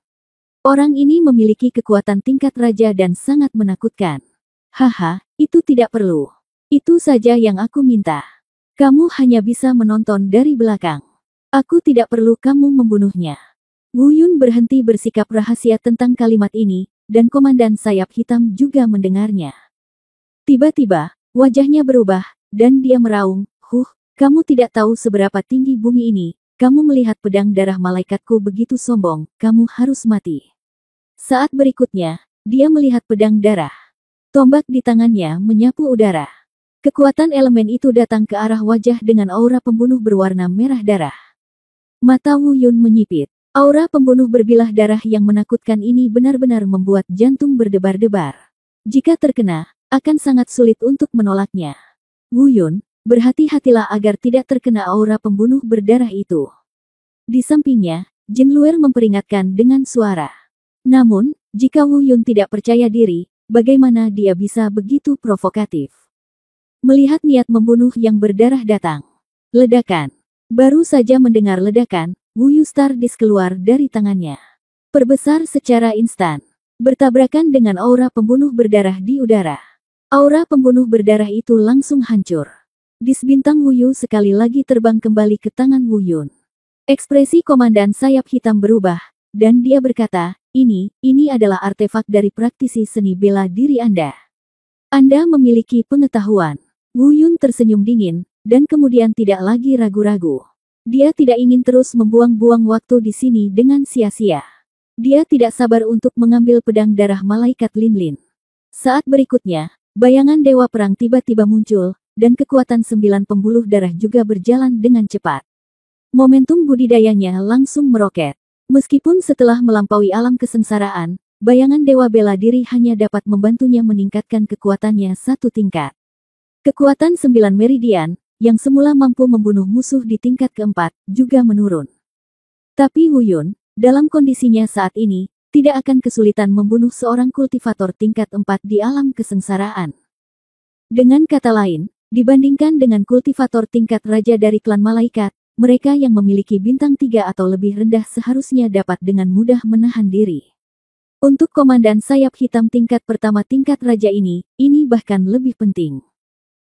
Orang ini memiliki kekuatan tingkat raja dan sangat menakutkan. "Haha, itu tidak perlu. Itu saja yang aku minta. Kamu hanya bisa menonton dari belakang. Aku tidak perlu kamu membunuhnya." Wu Yun berhenti bersikap rahasia tentang kalimat ini, dan Komandan Sayap Hitam juga mendengarnya. Tiba-tiba, wajahnya berubah, dan dia meraung, kamu tidak tahu seberapa tinggi bumi ini, kamu melihat pedang darah malaikatku begitu sombong, kamu harus mati." Saat berikutnya, dia melihat pedang darah. Tombak di tangannya menyapu udara. Kekuatan elemen itu datang ke arah wajah dengan aura pembunuh berwarna merah darah. Mata Wu Yun menyipit. Aura pembunuh berbilah darah yang menakutkan ini benar-benar membuat jantung berdebar-debar. Jika terkena, akan sangat sulit untuk menolaknya. Wu Yun, berhati-hatilah agar tidak terkena aura pembunuh berdarah itu. Di sampingnya, Jin Luer memperingatkan dengan suara. Namun, jika Wu Yun tidak percaya diri, bagaimana dia bisa begitu provokatif? Melihat niat membunuh yang berdarah datang. Ledakan. Baru saja mendengar ledakan, Wu Yu Stardust keluar dari tangannya. Perbesar secara instan. Bertabrakan dengan aura pembunuh berdarah di udara. Aura pembunuh berdarah itu langsung hancur. Dis bintang Wu Yu sekali lagi terbang kembali ke tangan Wu Yun. Ekspresi Komandan Sayap Hitam berubah, dan dia berkata, ini adalah artefak dari praktisi seni bela diri Anda. Anda memiliki pengetahuan. Wu Yun tersenyum dingin, dan kemudian tidak lagi ragu-ragu. Dia tidak ingin terus membuang-buang waktu di sini dengan sia-sia. Dia tidak sabar untuk mengambil pedang darah malaikat Lin Lin. Saat berikutnya, bayangan dewa perang tiba-tiba muncul, dan kekuatan 9 pembuluh darah juga berjalan dengan cepat. Momentum budidayanya langsung meroket. Meskipun setelah melampaui alam kesengsaraan, bayangan dewa bela diri hanya dapat membantunya meningkatkan kekuatannya satu tingkat. Kekuatan 9 meridian, yang semula mampu membunuh musuh di tingkat keempat, juga menurun. Tapi Wu Yun, dalam kondisinya saat ini, tidak akan kesulitan membunuh seorang kultivator tingkat 4 di alam kesengsaraan. Dengan kata lain, dibandingkan dengan kultivator tingkat raja dari klan malaikat, mereka yang memiliki bintang 3 atau lebih rendah seharusnya dapat dengan mudah menahan diri. Untuk komandan sayap hitam tingkat pertama tingkat raja ini bahkan lebih penting.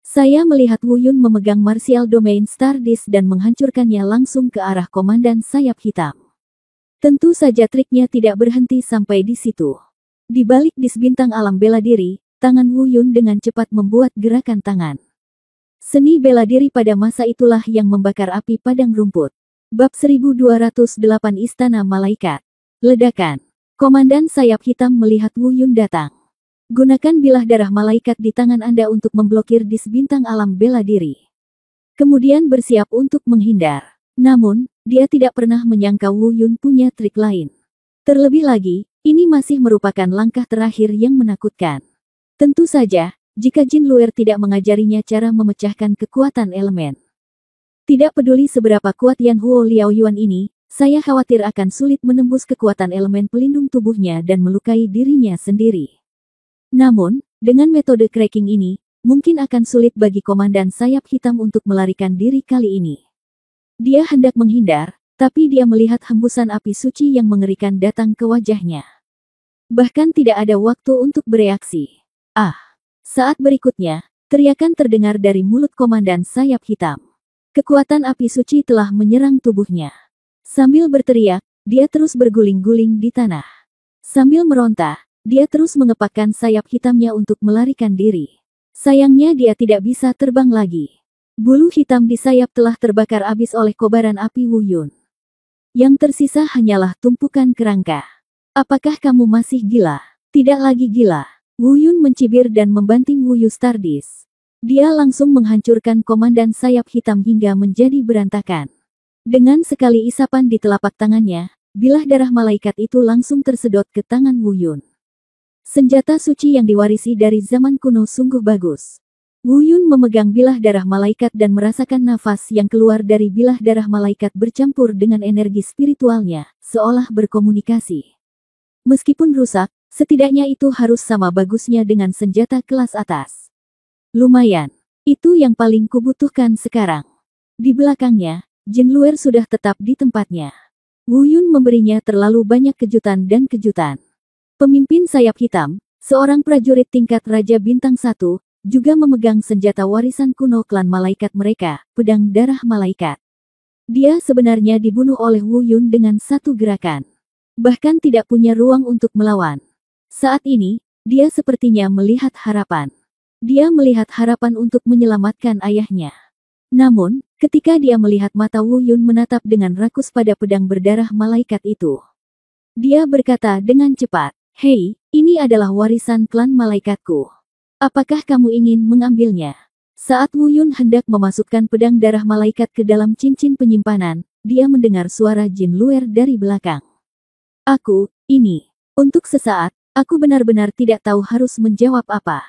Saya melihat Wu Yun memegang martial domain Stardust dan menghancurkannya langsung ke arah komandan sayap hitam. Tentu saja triknya tidak berhenti sampai di situ. Di balik dis bintang alam bela diri, tangan Wu Yun dengan cepat membuat gerakan tangan. Seni bela diri pada masa itulah yang membakar api padang rumput. Bab 1208 Istana Malaikat. Ledakan. Komandan sayap hitam melihat Wu Yun datang. Gunakan bilah darah malaikat di tangan Anda untuk memblokir dis bintang alam bela diri. Kemudian bersiap untuk menghindar. Namun, dia tidak pernah menyangka Wu Yun punya trik lain. Terlebih lagi, ini masih merupakan langkah terakhir yang menakutkan. Tentu saja, jika Jin Luer tidak mengajarinya cara memecahkan kekuatan elemen. Tidak peduli seberapa kuat Yan Huo Liao Yuan ini, saya khawatir akan sulit menembus kekuatan elemen pelindung tubuhnya dan melukai dirinya sendiri. Namun, dengan metode cracking ini, mungkin akan sulit bagi komandan sayap hitam untuk melarikan diri kali ini. Dia hendak menghindar, tapi dia melihat hembusan api suci yang mengerikan datang ke wajahnya. Bahkan tidak ada waktu untuk bereaksi. Saat berikutnya, teriakan terdengar dari mulut komandan sayap hitam. Kekuatan api suci telah menyerang tubuhnya. Sambil berteriak, dia terus berguling-guling di tanah. Sambil meronta, dia terus mengepakkan sayap hitamnya untuk melarikan diri. Sayangnya dia tidak bisa terbang lagi. Bulu hitam di sayap telah terbakar habis oleh kobaran api Wu Yun. Yang tersisa hanyalah tumpukan kerangka. Apakah kamu masih gila? Tidak lagi gila. Wu Yun mencibir dan membanting Wu Yu Stardust. Dia langsung menghancurkan komandan sayap hitam hingga menjadi berantakan. Dengan sekali isapan di telapak tangannya, bilah darah malaikat itu langsung tersedot ke tangan Wu Yun. Senjata suci yang diwarisi dari zaman kuno sungguh bagus. Wu Yun memegang bilah darah malaikat dan merasakan nafas yang keluar dari bilah darah malaikat bercampur dengan energi spiritualnya, seolah berkomunikasi. Meskipun rusak, setidaknya itu harus sama bagusnya dengan senjata kelas atas. Lumayan. Itu yang paling kubutuhkan sekarang. Di belakangnya, Jin Luer sudah tetap di tempatnya. Wu Yun memberinya terlalu banyak kejutan dan kejutan. Pemimpin sayap hitam, seorang prajurit tingkat Raja Bintang 1, juga memegang senjata warisan kuno klan malaikat mereka, pedang darah malaikat. Dia sebenarnya dibunuh oleh Wu Yun dengan satu gerakan. Bahkan tidak punya ruang untuk melawan. Saat ini, dia sepertinya melihat harapan. Dia melihat harapan untuk menyelamatkan ayahnya. Namun, ketika dia melihat mata Wu Yun menatap dengan rakus pada pedang berdarah malaikat itu, dia berkata dengan cepat, "Hei, ini adalah warisan klan malaikatku. Apakah kamu ingin mengambilnya?" Saat Wu Yun hendak memasukkan pedang darah malaikat ke dalam cincin penyimpanan, dia mendengar suara Jin Luer dari belakang. Ini. Untuk sesaat, aku benar-benar tidak tahu harus menjawab apa.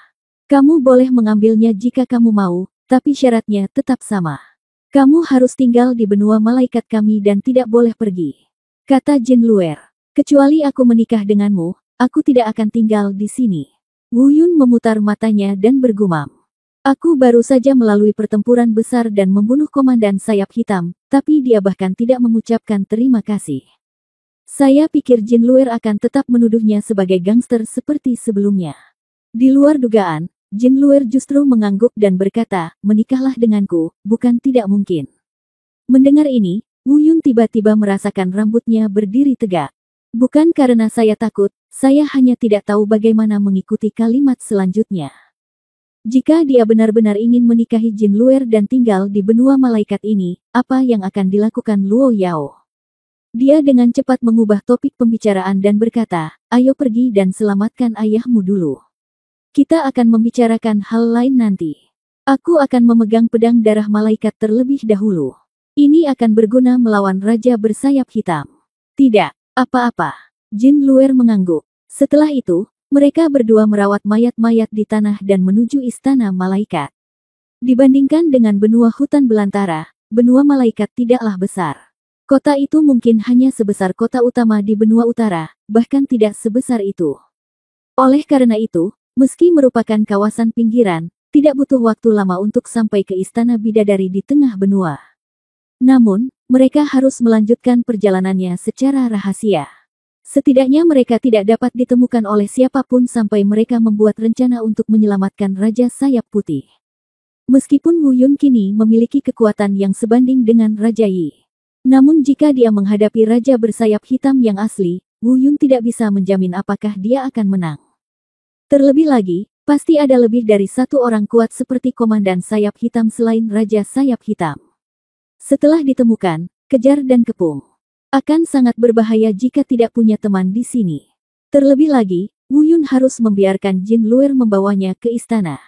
Kamu boleh mengambilnya jika kamu mau, tapi syaratnya tetap sama. Kamu harus tinggal di benua malaikat kami dan tidak boleh pergi. Kata Jin Luer. Kecuali aku menikah denganmu, aku tidak akan tinggal di sini. Wu Yun memutar matanya dan bergumam. Aku baru saja melalui pertempuran besar dan membunuh komandan sayap hitam, tapi dia bahkan tidak mengucapkan terima kasih. Saya pikir Jin Luer akan tetap menuduhnya sebagai gangster seperti sebelumnya. Di luar dugaan, Jin Luer justru mengangguk dan berkata, "Menikahlah denganku, bukan tidak mungkin." Mendengar ini, Wu Yun tiba-tiba merasakan rambutnya berdiri tegak. Bukan karena saya takut, saya hanya tidak tahu bagaimana mengikuti kalimat selanjutnya. Jika dia benar-benar ingin menikahi Jin Luer dan tinggal di benua malaikat ini, apa yang akan dilakukan Luo Yao? Dia dengan cepat mengubah topik pembicaraan dan berkata, "Ayo pergi dan selamatkan ayahmu dulu. Kita akan membicarakan hal lain nanti. Aku akan memegang pedang darah malaikat terlebih dahulu. Ini akan berguna melawan Raja bersayap hitam." "Tidak, apa-apa." Jin Luer mengangguk. Setelah itu, mereka berdua merawat mayat-mayat di tanah dan menuju istana malaikat. Dibandingkan dengan benua hutan belantara, benua malaikat tidaklah besar. Kota itu mungkin hanya sebesar kota utama di benua utara, bahkan tidak sebesar itu. Oleh karena itu, meski merupakan kawasan pinggiran, tidak butuh waktu lama untuk sampai ke istana bidadari di tengah benua. Namun, mereka harus melanjutkan perjalanannya secara rahasia. Setidaknya mereka tidak dapat ditemukan oleh siapapun sampai mereka membuat rencana untuk menyelamatkan Raja Sayap Putih. Meskipun Wu Yun kini memiliki kekuatan yang sebanding dengan Raja Yi. Namun jika dia menghadapi Raja bersayap hitam yang asli, Wu Yun tidak bisa menjamin apakah dia akan menang. Terlebih lagi, pasti ada lebih dari satu orang kuat seperti Komandan Sayap Hitam selain Raja Sayap Hitam. Setelah ditemukan, kejar dan kepung. Akan sangat berbahaya jika tidak punya teman di sini. Terlebih lagi, Wu Yun harus membiarkan Jin Luer membawanya ke istana.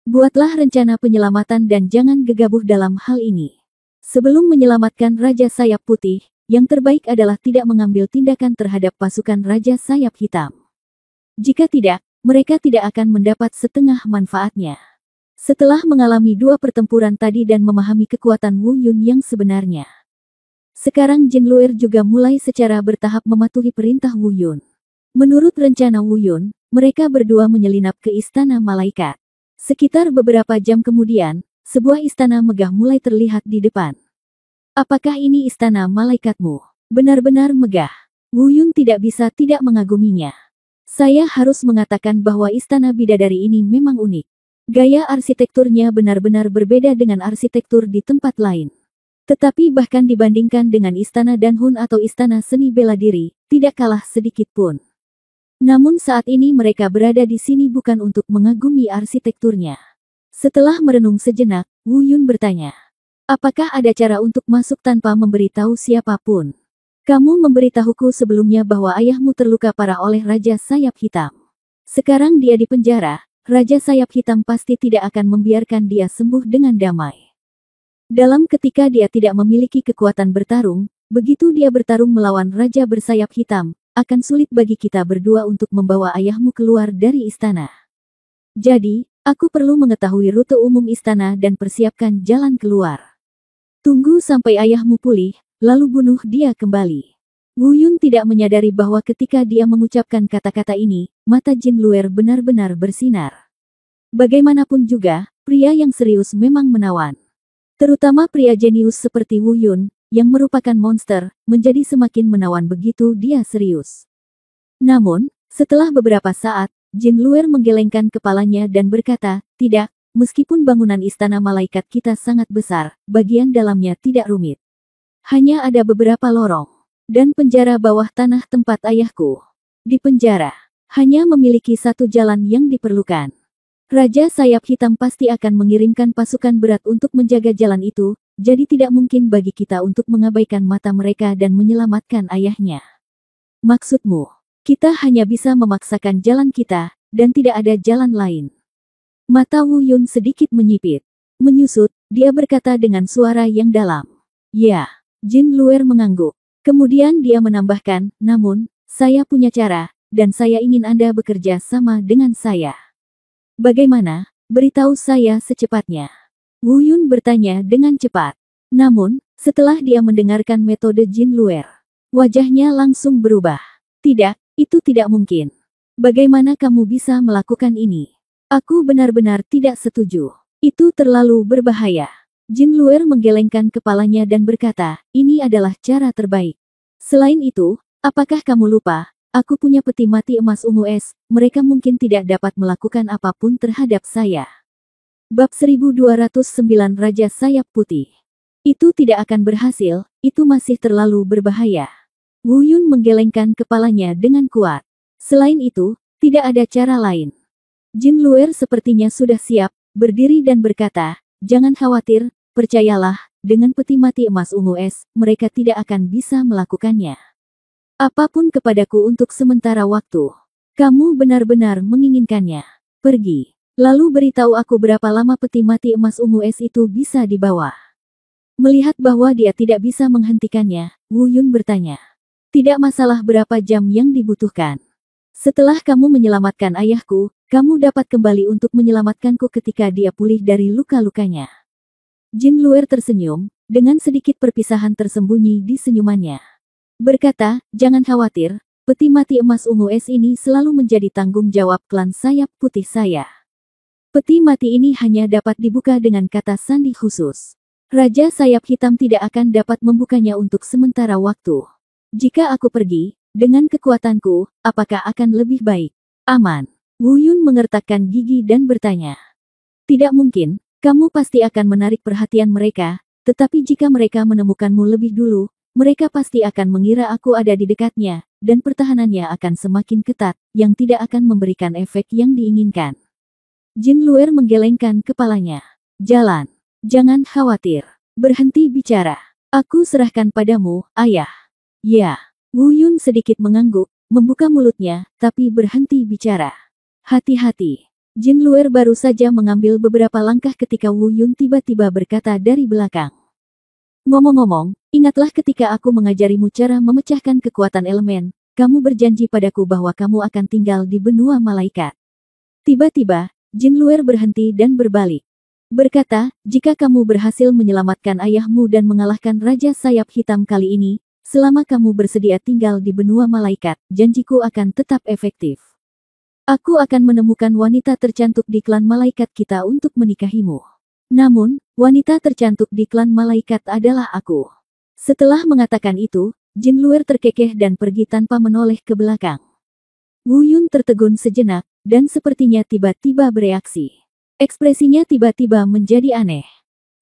Buatlah rencana penyelamatan dan jangan gegabah dalam hal ini. Sebelum menyelamatkan Raja Sayap Putih, yang terbaik adalah tidak mengambil tindakan terhadap pasukan Raja Sayap Hitam. Jika tidak, mereka tidak akan mendapat setengah manfaatnya. Setelah mengalami dua pertempuran tadi dan memahami kekuatan Wu Yun yang sebenarnya, sekarang Jin Luer juga mulai secara bertahap mematuhi perintah Wu Yun. Menurut rencana Wu Yun, mereka berdua menyelinap ke Istana Malaikat. Sekitar beberapa jam kemudian, sebuah istana megah mulai terlihat di depan. Apakah ini istana malaikatmu? Benar-benar megah. Wu Yun tidak bisa tidak mengaguminya. Saya harus mengatakan bahwa istana bidadari ini memang unik. Gaya arsitekturnya benar-benar berbeda dengan arsitektur di tempat lain. Tetapi bahkan dibandingkan dengan istana Danhun atau istana seni bela diri, tidak kalah sedikit pun. Namun saat ini mereka berada di sini bukan untuk mengagumi arsitekturnya. Setelah merenung sejenak, Wu Yun bertanya, apakah ada cara untuk masuk tanpa memberitahu siapapun? Kamu memberitahuku sebelumnya bahwa ayahmu terluka parah oleh Raja Sayap Hitam. Sekarang dia di penjara, Raja Sayap Hitam pasti tidak akan membiarkan dia sembuh dengan damai. Dalam ketika dia tidak memiliki kekuatan bertarung, begitu dia bertarung melawan Raja bersayap hitam, akan sulit bagi kita berdua untuk membawa ayahmu keluar dari istana. Jadi, aku perlu mengetahui rute umum istana dan persiapkan jalan keluar. Tunggu sampai ayahmu pulih, lalu bunuh dia kembali. Wu Yun tidak menyadari bahwa ketika dia mengucapkan kata-kata ini, mata Jin Luer benar-benar bersinar. Bagaimanapun juga, pria yang serius memang menawan. Terutama pria jenius seperti Wu Yun, yang merupakan monster, menjadi semakin menawan begitu dia serius. Namun, setelah beberapa saat, Jin Luer menggelengkan kepalanya dan berkata, tidak, meskipun bangunan istana malaikat kita sangat besar, bagian dalamnya tidak rumit. Hanya ada beberapa lorong, dan penjara bawah tanah tempat ayahku. Di penjara, hanya memiliki satu jalan yang diperlukan. Raja Sayap Hitam pasti akan mengirimkan pasukan berat untuk menjaga jalan itu, jadi tidak mungkin bagi kita untuk mengabaikan mata mereka dan menyelamatkan ayahnya. Maksudmu, kita hanya bisa memaksakan jalan kita, dan tidak ada jalan lain. Mata Wu Yun sedikit menyipit. Menyusut, dia berkata dengan suara yang dalam. Ya, Jin Luer mengangguk. Kemudian dia menambahkan, namun, saya punya cara, dan saya ingin Anda bekerja sama dengan saya. Bagaimana? Beritahu saya secepatnya. Wu Yun bertanya dengan cepat. Namun, setelah dia mendengarkan metode Jin Luer, wajahnya langsung berubah. Tidak, itu tidak mungkin. Bagaimana kamu bisa melakukan ini? Aku benar-benar tidak setuju. Itu terlalu berbahaya. Jin Luer menggelengkan kepalanya dan berkata, ini adalah cara terbaik. Selain itu, apakah kamu lupa, aku punya peti mati emas ungu es, mereka mungkin tidak dapat melakukan apapun terhadap saya. Bab 1209 Raja Sayap Putih. Itu tidak akan berhasil, itu masih terlalu berbahaya. Wu Yun menggelengkan kepalanya dengan kuat. Selain itu, tidak ada cara lain. Jin Luer sepertinya sudah siap, berdiri dan berkata, jangan khawatir, percayalah, dengan peti mati emas ungu es, mereka tidak akan bisa melakukannya. Apapun kepadaku untuk sementara waktu. Kamu benar-benar menginginkannya. Pergi. Lalu beritahu aku berapa lama peti mati emas ungu es itu bisa dibawa. Melihat bahwa dia tidak bisa menghentikannya, Wu Yun bertanya. Tidak masalah berapa jam yang dibutuhkan. Setelah kamu menyelamatkan ayahku, kamu dapat kembali untuk menyelamatkanku ketika dia pulih dari luka-lukanya. Jin Luer tersenyum, dengan sedikit perpisahan tersembunyi di senyumannya. Berkata, jangan khawatir, peti mati emas ungu es ini selalu menjadi tanggung jawab klan Sayap Putih saya. Peti mati ini hanya dapat dibuka dengan kata sandi khusus. Raja Sayap Hitam tidak akan dapat membukanya untuk sementara waktu. Jika aku pergi, Dengan kekuatanku, apakah akan lebih baik? Aman. Wu Yun mengertakkan gigi dan bertanya. Tidak mungkin, kamu pasti akan menarik perhatian mereka, tetapi jika mereka menemukanmu lebih dulu, mereka pasti akan mengira aku ada di dekatnya, dan pertahanannya akan semakin ketat, yang tidak akan memberikan efek yang diinginkan. Jin Luer menggelengkan kepalanya. Jalan. Jangan khawatir. Berhenti bicara. Aku serahkan padamu, ayah. Ya. Wu Yun sedikit mengangguk, membuka mulutnya, tapi berhenti bicara. Hati-hati. Jin Luer baru saja mengambil beberapa langkah ketika Wu Yun tiba-tiba berkata dari belakang. Ngomong-ngomong, ingatlah ketika aku mengajarimu cara memecahkan kekuatan elemen, kamu berjanji padaku bahwa kamu akan tinggal di benua malaikat. Tiba-tiba, Jin Luer berhenti dan berbalik. Berkata, jika kamu berhasil menyelamatkan ayahmu dan mengalahkan Raja Sayap Hitam kali ini, selama kamu bersedia tinggal di benua malaikat, janjiku akan tetap efektif. Aku akan menemukan wanita tercantik di klan malaikat kita untuk menikahimu. Namun, wanita tercantik di klan malaikat adalah aku. Setelah mengatakan itu, Jin Luer terkekeh dan pergi tanpa menoleh ke belakang. Wu Yun tertegun sejenak, dan sepertinya tiba-tiba bereaksi. Ekspresinya tiba-tiba menjadi aneh.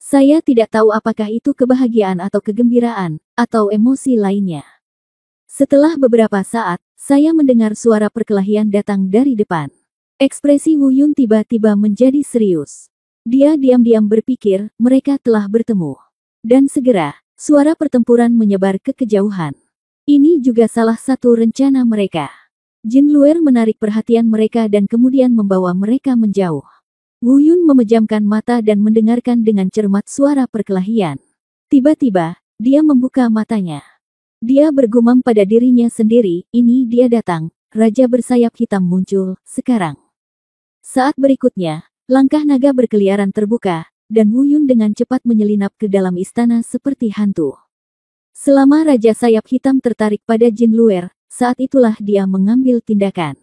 Saya tidak tahu apakah itu kebahagiaan atau kegembiraan, atau emosi lainnya. Setelah beberapa saat, saya mendengar suara perkelahian datang dari depan. Ekspresi Wu Yun tiba-tiba menjadi serius. Dia diam-diam berpikir, mereka telah bertemu. Dan segera, suara pertempuran menyebar ke kejauhan. Ini juga salah satu rencana mereka. Jin Luer menarik perhatian mereka dan kemudian membawa mereka menjauh. Wu Yun memejamkan mata dan mendengarkan dengan cermat suara perkelahian. Tiba-tiba, dia membuka matanya. Dia bergumam pada dirinya sendiri, ini dia datang, Raja bersayap hitam muncul, sekarang. Saat berikutnya, langkah naga berkeliaran terbuka, dan Wu Yun dengan cepat menyelinap ke dalam istana seperti hantu. Selama Raja Sayap Hitam tertarik pada Jin Luer, saat itulah dia mengambil tindakan.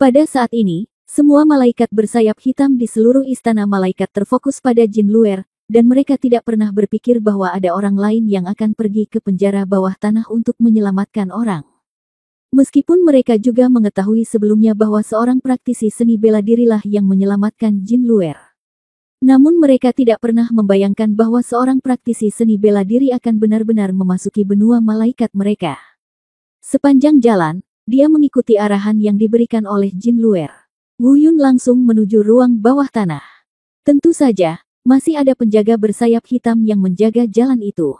Pada saat ini, semua malaikat bersayap hitam di seluruh istana malaikat terfokus pada Jin Luer, dan mereka tidak pernah berpikir bahwa ada orang lain yang akan pergi ke penjara bawah tanah untuk menyelamatkan orang. Meskipun mereka juga mengetahui sebelumnya bahwa seorang praktisi seni bela dirilah yang menyelamatkan Jin Luer. Namun mereka tidak pernah membayangkan bahwa seorang praktisi seni bela diri akan benar-benar memasuki benua malaikat mereka. Sepanjang jalan, dia mengikuti arahan yang diberikan oleh Jin Luer. Wu Yun langsung menuju ruang bawah tanah. Tentu saja, masih ada penjaga bersayap hitam yang menjaga jalan itu.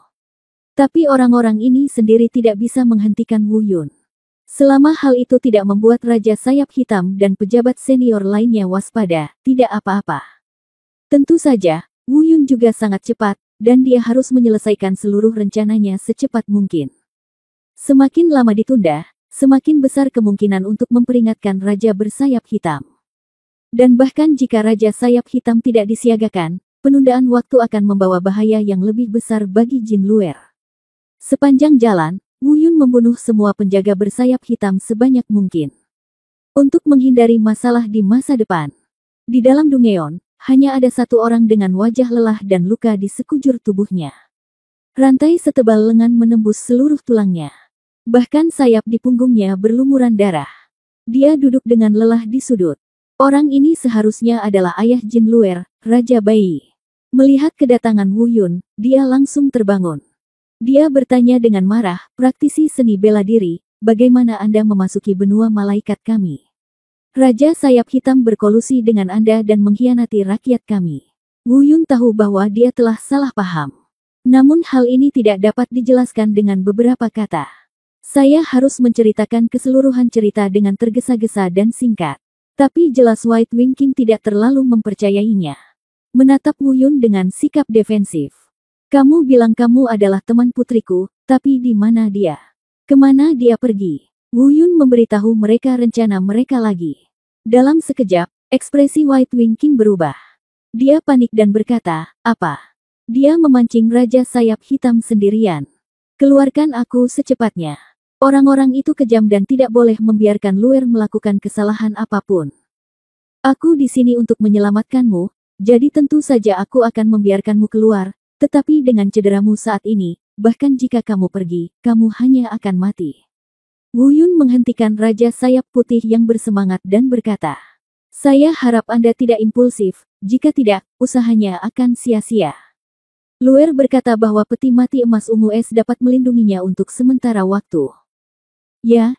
Tapi orang-orang ini sendiri tidak bisa menghentikan Wu Yun. Selama hal itu tidak membuat Raja Sayap Hitam dan pejabat senior lainnya waspada, tidak apa-apa. Tentu saja, Wu Yun juga sangat cepat, dan dia harus menyelesaikan seluruh rencananya secepat mungkin. Semakin lama ditunda, semakin besar kemungkinan untuk memperingatkan Raja bersayap hitam. Dan bahkan jika Raja Sayap Hitam tidak disiagakan, penundaan waktu akan membawa bahaya yang lebih besar bagi Jin Luer. Sepanjang jalan, Wu Yun membunuh semua penjaga bersayap hitam sebanyak mungkin. Untuk menghindari masalah di masa depan. Di dalam Dungeon, hanya ada satu orang dengan wajah lelah dan luka di sekujur tubuhnya. Rantai setebal lengan menembus seluruh tulangnya. Bahkan sayap di punggungnya berlumuran darah. Dia duduk dengan lelah di sudut. Orang ini seharusnya adalah ayah Jin Luer, Raja Bai. Melihat kedatangan Wu Yun, dia langsung terbangun. Dia bertanya dengan marah, praktisi seni bela diri, bagaimana Anda memasuki benua malaikat kami? Raja Sayap Hitam berkolusi dengan Anda dan mengkhianati rakyat kami. Wu Yun tahu bahwa dia telah salah paham. Namun hal ini tidak dapat dijelaskan dengan beberapa kata. Saya harus menceritakan keseluruhan cerita dengan tergesa-gesa dan singkat. Tapi jelas White Wing King tidak terlalu mempercayainya. Menatap Wu Yun dengan sikap defensif. Kamu bilang kamu adalah teman putriku, tapi di mana dia? Kemana dia pergi? Wu Yun memberitahu mereka rencana mereka lagi. Dalam sekejap, ekspresi White Wing King berubah. Dia panik dan berkata, apa? Dia memancing Raja Sayap Hitam sendirian. Keluarkan aku secepatnya. Orang-orang itu kejam dan tidak boleh membiarkan Luer melakukan kesalahan apapun. Aku di sini untuk menyelamatkanmu, jadi tentu saja aku akan membiarkanmu keluar, tetapi dengan cederamu saat ini, bahkan jika kamu pergi, kamu hanya akan mati. Wu Yun menghentikan Raja Sayap Putih yang bersemangat dan berkata, "Saya harap Anda tidak impulsif, jika tidak, usahanya akan sia-sia." Luer berkata bahwa peti mati emas ungu es dapat melindunginya untuk sementara waktu. Ya,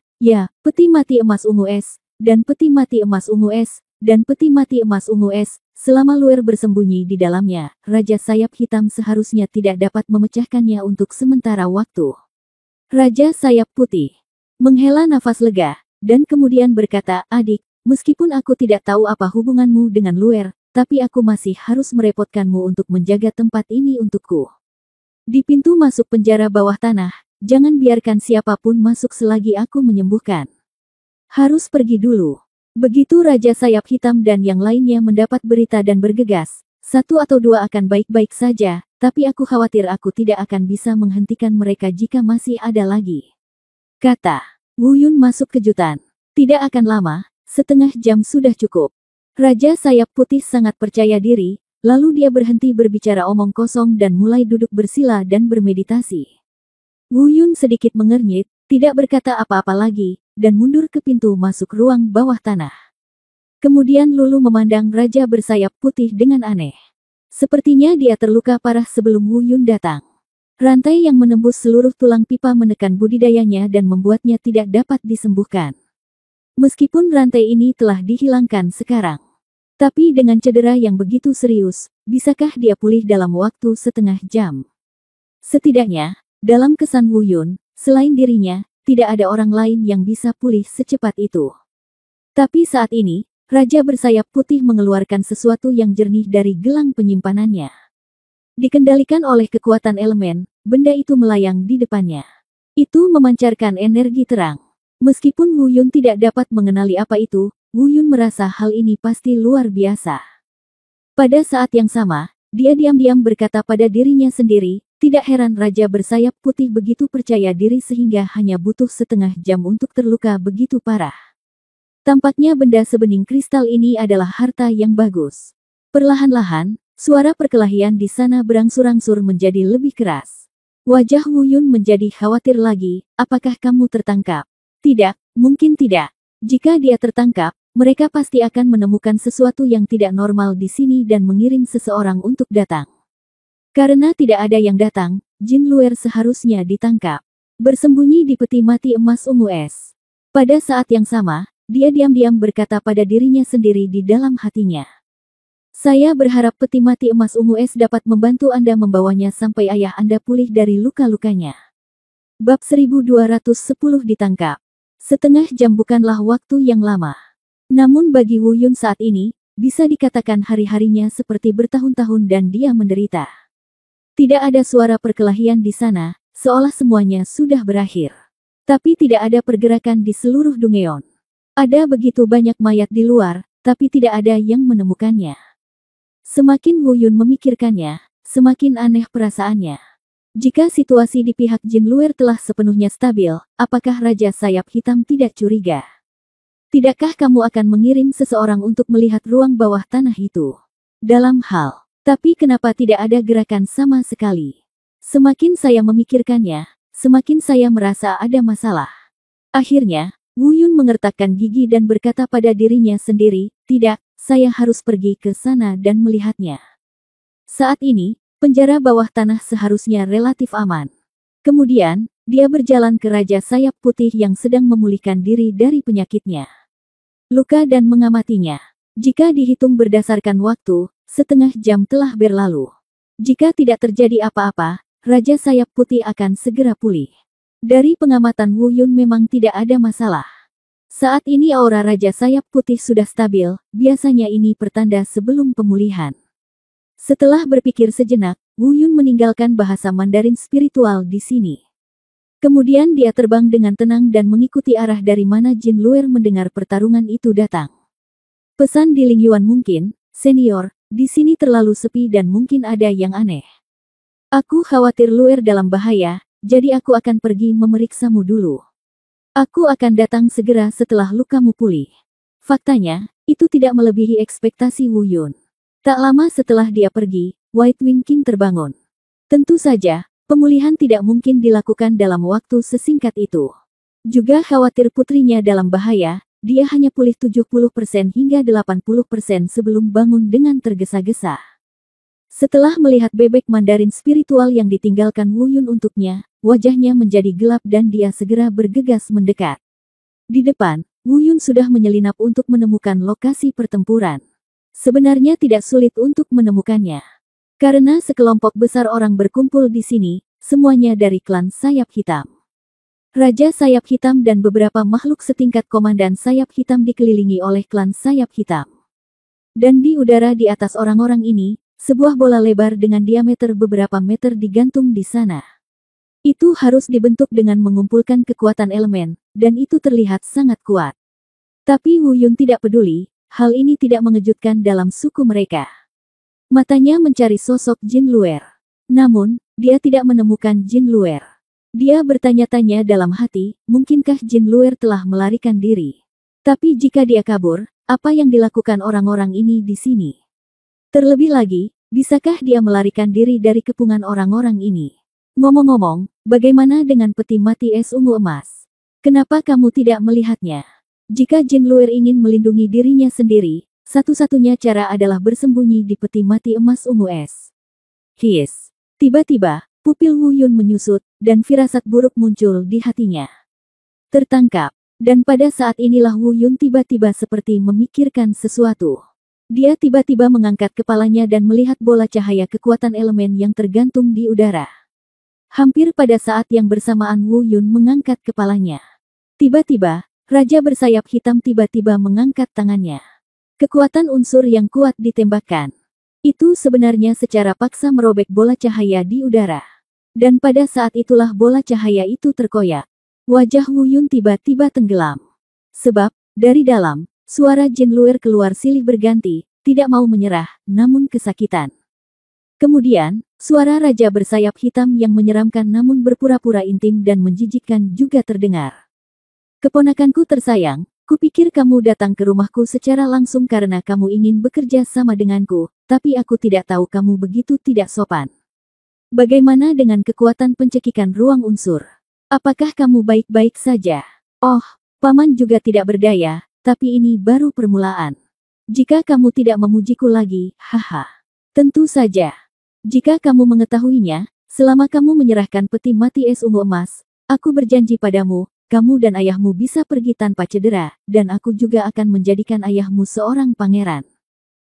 peti mati emas ungu es, dan peti mati emas ungu es, dan peti mati emas ungu es. Selama Luer bersembunyi di dalamnya, Raja Sayap Hitam seharusnya tidak dapat memecahkannya untuk sementara waktu. Raja Sayap Putih menghela nafas lega, dan kemudian berkata, "Adik, meskipun aku tidak tahu apa hubunganmu dengan Luer, tapi aku masih harus merepotkanmu untuk menjaga tempat ini untukku. Di pintu masuk penjara bawah tanah, jangan biarkan siapapun masuk selagi aku menyembuhkan. Harus pergi dulu." Begitu Raja Sayap Hitam dan yang lainnya mendapat berita dan bergegas, satu atau dua akan baik-baik saja, tapi aku khawatir aku tidak akan bisa menghentikan mereka jika masih ada lagi, kata Wu Yun masuk kejutan. Tidak akan lama, setengah jam sudah cukup. Raja Sayap Putih sangat percaya diri, lalu dia berhenti berbicara omong kosong dan mulai duduk bersila dan bermeditasi. Wu Yun sedikit mengernyit, tidak berkata apa-apa lagi, dan mundur ke pintu masuk ruang bawah tanah. Kemudian Lulu memandang Raja bersayap putih dengan aneh. Sepertinya dia terluka parah sebelum Wu Yun datang. Rantai yang menembus seluruh tulang pipa menekan budidayanya dan membuatnya tidak dapat disembuhkan. Meskipun rantai ini telah dihilangkan sekarang, tapi dengan cedera yang begitu serius, bisakah dia pulih dalam waktu setengah jam? Setidaknya, dalam kesan Wu Yun, selain dirinya, tidak ada orang lain yang bisa pulih secepat itu. Tapi saat ini, Raja bersayap putih mengeluarkan sesuatu yang jernih dari gelang penyimpanannya. Dikendalikan oleh kekuatan elemen, benda itu melayang di depannya. Itu memancarkan energi terang. Meskipun Wu Yun tidak dapat mengenali apa itu, Wu Yun merasa hal ini pasti luar biasa. Pada saat yang sama, dia diam-diam berkata pada dirinya sendiri, tidak heran Raja bersayap putih begitu percaya diri sehingga hanya butuh setengah jam untuk terluka begitu parah. Tampaknya benda sebening kristal ini adalah harta yang bagus. Perlahan-lahan, suara perkelahian di sana berangsur-angsur menjadi lebih keras. Wajah Wu Yun menjadi khawatir lagi, apakah kamu tertangkap? Tidak, mungkin tidak. Jika dia tertangkap, mereka pasti akan menemukan sesuatu yang tidak normal di sini dan mengirim seseorang untuk datang. Karena tidak ada yang datang, Jin Luer seharusnya ditangkap. Bersembunyi di peti mati emas ungu es. Pada saat yang sama, dia diam-diam berkata pada dirinya sendiri di dalam hatinya. Saya berharap peti mati emas ungu es dapat membantu Anda membawanya sampai ayah Anda pulih dari luka-lukanya. Bab 1210 ditangkap. Setengah jam bukanlah waktu yang lama. Namun bagi Wu Yun saat ini, bisa dikatakan hari-harinya seperti bertahun-tahun dan dia menderita. Tidak ada suara perkelahian di sana, seolah semuanya sudah berakhir. Tapi tidak ada pergerakan di seluruh Dungeon. Ada begitu banyak mayat di luar, tapi tidak ada yang menemukannya. Semakin Wu Yun memikirkannya, semakin aneh perasaannya. Jika situasi di pihak Jin Luer telah sepenuhnya stabil, apakah Raja Sayap Hitam tidak curiga? Tidakkah kamu akan mengirim seseorang untuk melihat ruang bawah tanah itu? Dalam hal, tapi kenapa tidak ada gerakan sama sekali? Semakin saya memikirkannya, semakin saya merasa ada masalah. Akhirnya, Wu Yun mengertakkan gigi dan berkata pada dirinya sendiri, tidak, saya harus pergi ke sana dan melihatnya. Saat ini, penjara bawah tanah seharusnya relatif aman. Kemudian, dia berjalan ke Raja Sayap Putih yang sedang memulihkan diri dari penyakitnya. Luka dan mengamatinya. Jika dihitung berdasarkan waktu, setengah jam telah berlalu. Jika tidak terjadi apa-apa, Raja Sayap Putih akan segera pulih. Dari pengamatan Wu Yun memang tidak ada masalah. Saat ini aura Raja Sayap Putih sudah stabil, biasanya ini pertanda sebelum pemulihan. Setelah berpikir sejenak, Wu Yun meninggalkan bahasa Mandarin spiritual di sini. Kemudian dia terbang dengan tenang dan mengikuti arah dari mana Jin Luer mendengar pertarungan itu datang. Pesan di Ling Yuan mungkin, senior, di sini terlalu sepi dan mungkin ada yang aneh. Aku khawatir Luer dalam bahaya, jadi aku akan pergi memeriksamu dulu. Aku akan datang segera setelah lukamu pulih. Faktanya, itu tidak melebihi ekspektasi Wu Yun. Tak lama setelah dia pergi, White Wing King terbangun. Tentu saja, pemulihan tidak mungkin dilakukan dalam waktu sesingkat itu. Juga khawatir putrinya dalam bahaya, dia hanya pulih 70% hingga 80% sebelum bangun dengan tergesa-gesa. Setelah melihat bebek Mandarin spiritual yang ditinggalkan Wu Yun untuknya, wajahnya menjadi gelap dan dia segera bergegas mendekat. Di depan, Wu Yun sudah menyelinap untuk menemukan lokasi pertempuran. Sebenarnya tidak sulit untuk menemukannya. Karena sekelompok besar orang berkumpul di sini, semuanya dari klan Sayap Hitam. Raja Sayap Hitam dan beberapa makhluk setingkat komandan Sayap Hitam dikelilingi oleh klan Sayap Hitam. Dan di udara di atas orang-orang ini, sebuah bola lebar dengan diameter beberapa meter digantung di sana. Itu harus dibentuk dengan mengumpulkan kekuatan elemen, dan itu terlihat sangat kuat. Tapi Wu Yun tidak peduli, hal ini tidak mengejutkan dalam suku mereka. Matanya mencari sosok Jin Luer. Namun, dia tidak menemukan Jin Luer. Dia bertanya-tanya dalam hati, mungkinkah Jin Luer telah melarikan diri? Tapi jika dia kabur, apa yang dilakukan orang-orang ini di sini? Terlebih lagi, bisakah dia melarikan diri dari kepungan orang-orang ini? Ngomong-ngomong, bagaimana dengan peti mati es ungu emas? Kenapa kamu tidak melihatnya? Jika Jin Luer ingin melindungi dirinya sendiri, satu-satunya cara adalah bersembunyi di peti mati emas ungu es. His. Tiba-tiba, pupil Wu Yun menyusut, dan firasat buruk muncul di hatinya. Tertangkap. Dan pada saat inilah Wu Yun tiba-tiba seperti memikirkan sesuatu. Dia tiba-tiba mengangkat kepalanya dan melihat bola cahaya kekuatan elemen yang tergantung di udara. Hampir pada saat yang bersamaan Wu Yun mengangkat kepalanya. Tiba-tiba, Raja bersayap hitam tiba-tiba mengangkat tangannya. Kekuatan unsur yang kuat ditembakkan. Itu sebenarnya secara paksa merobek bola cahaya di udara. Dan pada saat itulah bola cahaya itu terkoyak. Wajah Wu Yun tiba-tiba tenggelam. Sebab, dari dalam, suara Jin Luer keluar silih berganti, tidak mau menyerah, namun kesakitan. Kemudian, suara raja bersayap hitam yang menyeramkan namun berpura-pura intim dan menjijikkan juga terdengar. Keponakanku tersayang, kupikir kamu datang ke rumahku secara langsung karena kamu ingin bekerja sama denganku, tapi aku tidak tahu kamu begitu tidak sopan. Bagaimana dengan kekuatan pencekikan ruang unsur? Apakah kamu baik-baik saja? Oh, paman juga tidak berdaya, tapi ini baru permulaan. Jika kamu tidak memujiku lagi, haha. Tentu saja. Jika kamu mengetahuinya, selama kamu menyerahkan peti mati es ungu emas, aku berjanji padamu, kamu dan ayahmu bisa pergi tanpa cedera, dan aku juga akan menjadikan ayahmu seorang pangeran.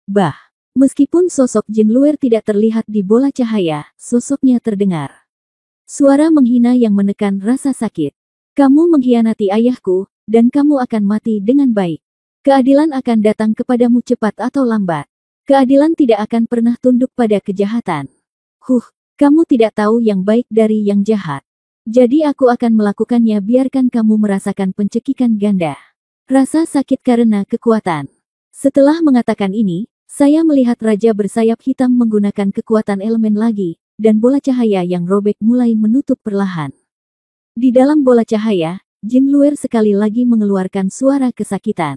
Bah, meskipun sosok Jin Luer tidak terlihat di bola cahaya, sosoknya terdengar. Suara menghina yang menekan rasa sakit. Kamu mengkhianati ayahku, dan kamu akan mati dengan baik. Keadilan akan datang kepadamu cepat atau lambat. Keadilan tidak akan pernah tunduk pada kejahatan. Kamu tidak tahu yang baik dari yang jahat. Jadi aku akan melakukannya biarkan kamu merasakan pencekikan ganda. Rasa sakit karena kekuatan. Setelah mengatakan ini, saya melihat raja bersayap hitam menggunakan kekuatan elemen lagi, dan bola cahaya yang robek mulai menutup perlahan. Di dalam bola cahaya, Jin Luer sekali lagi mengeluarkan suara kesakitan.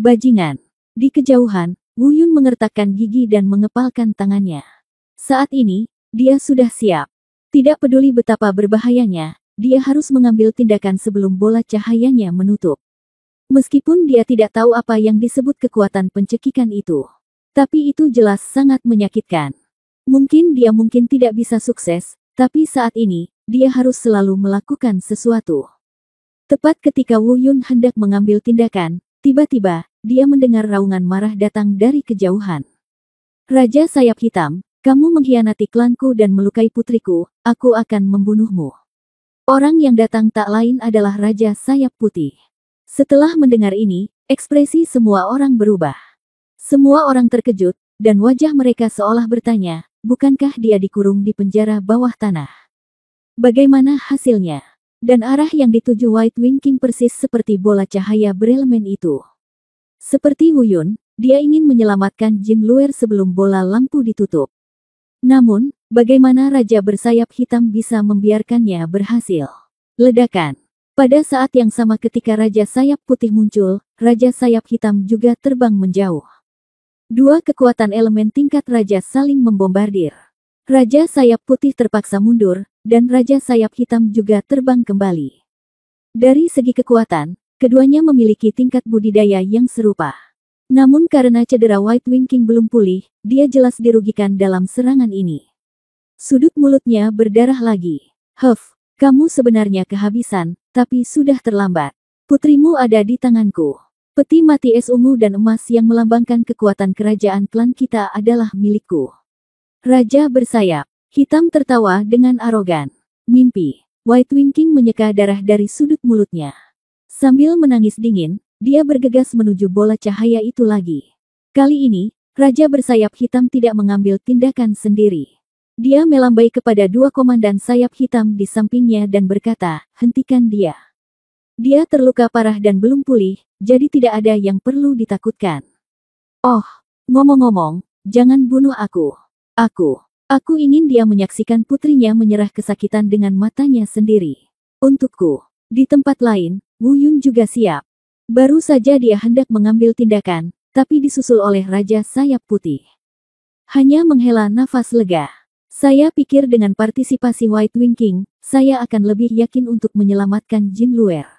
Bajingan. Di kejauhan, Wu Yun mengertakkan gigi dan mengepalkan tangannya. Saat ini, dia sudah siap. Tidak peduli betapa berbahayanya, dia harus mengambil tindakan sebelum bola cahayanya menutup. Meskipun dia tidak tahu apa yang disebut kekuatan pencekikan itu. Tapi itu jelas sangat menyakitkan. Mungkin tidak bisa sukses, tapi saat ini, dia harus selalu melakukan sesuatu. Tepat ketika Wu Yun hendak mengambil tindakan, tiba-tiba, dia mendengar raungan marah datang dari kejauhan. Raja Sayap Hitam, kamu mengkhianati klanku dan melukai putriku, aku akan membunuhmu. Orang yang datang tak lain adalah Raja Sayap Putih. Setelah mendengar ini, ekspresi semua orang berubah. Semua orang terkejut, dan wajah mereka seolah bertanya, bukankah dia dikurung di penjara bawah tanah? Bagaimana hasilnya? Dan arah yang dituju White Wing King persis seperti bola cahaya berelemen itu. Seperti Wu Yun, dia ingin menyelamatkan Jin Luer sebelum bola lampu ditutup. Namun, bagaimana raja bersayap hitam bisa membiarkannya berhasil? Ledakan. Pada saat yang sama ketika Raja Sayap Putih muncul, Raja Sayap Hitam juga terbang menjauh. Dua kekuatan elemen tingkat raja saling membombardir. Raja Sayap Putih terpaksa mundur, dan Raja Sayap Hitam juga terbang kembali. Dari segi kekuatan, keduanya memiliki tingkat budidaya yang serupa. Namun karena cedera White Wing King belum pulih, dia jelas dirugikan dalam serangan ini. Sudut mulutnya berdarah lagi. Huff, kamu sebenarnya kehabisan, tapi sudah terlambat. Putrimu ada di tanganku. Peti mati es ungu dan emas yang melambangkan kekuatan kerajaan klan kita adalah milikku. Raja bersayap hitam tertawa dengan arogan. Mimpi. White Wing King menyeka darah dari sudut mulutnya. Sambil menangis dingin, dia bergegas menuju bola cahaya itu lagi. Kali ini, Raja bersayap hitam tidak mengambil tindakan sendiri. Dia melambai kepada dua komandan sayap hitam di sampingnya dan berkata, hentikan dia. Dia terluka parah dan belum pulih, jadi tidak ada yang perlu ditakutkan. Oh, ngomong-ngomong, jangan bunuh aku. Aku ingin dia menyaksikan putrinya menyerah kesakitan dengan matanya sendiri. Untukku. Di tempat lain, Wu Yun juga siap. Baru saja dia hendak mengambil tindakan, tapi disusul oleh Raja Sayap Putih. Hanya menghela nafas lega. Saya pikir dengan partisipasi White Wing King, saya akan lebih yakin untuk menyelamatkan Jin Luer.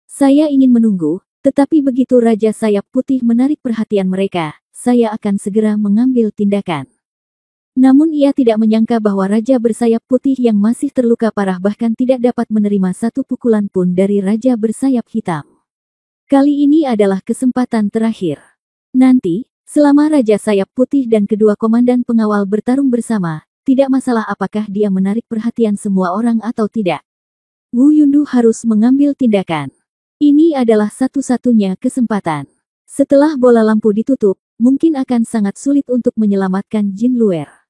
Saya ingin menunggu, tetapi begitu Raja Sayap Putih menarik perhatian mereka, saya akan segera mengambil tindakan. Namun ia tidak menyangka bahwa Raja Bersayap Putih yang masih terluka parah bahkan tidak dapat menerima satu pukulan pun dari Raja Bersayap Hitam. Kali ini adalah kesempatan terakhir. Nanti, selama Raja Sayap Putih dan kedua komandan pengawal bertarung bersama, tidak masalah apakah dia menarik perhatian semua orang atau tidak. Wu Yundu harus mengambil tindakan. Ini adalah satu-satunya kesempatan. Setelah bola lampu ditutup, mungkin akan sangat sulit untuk menyelamatkan Jin Luer.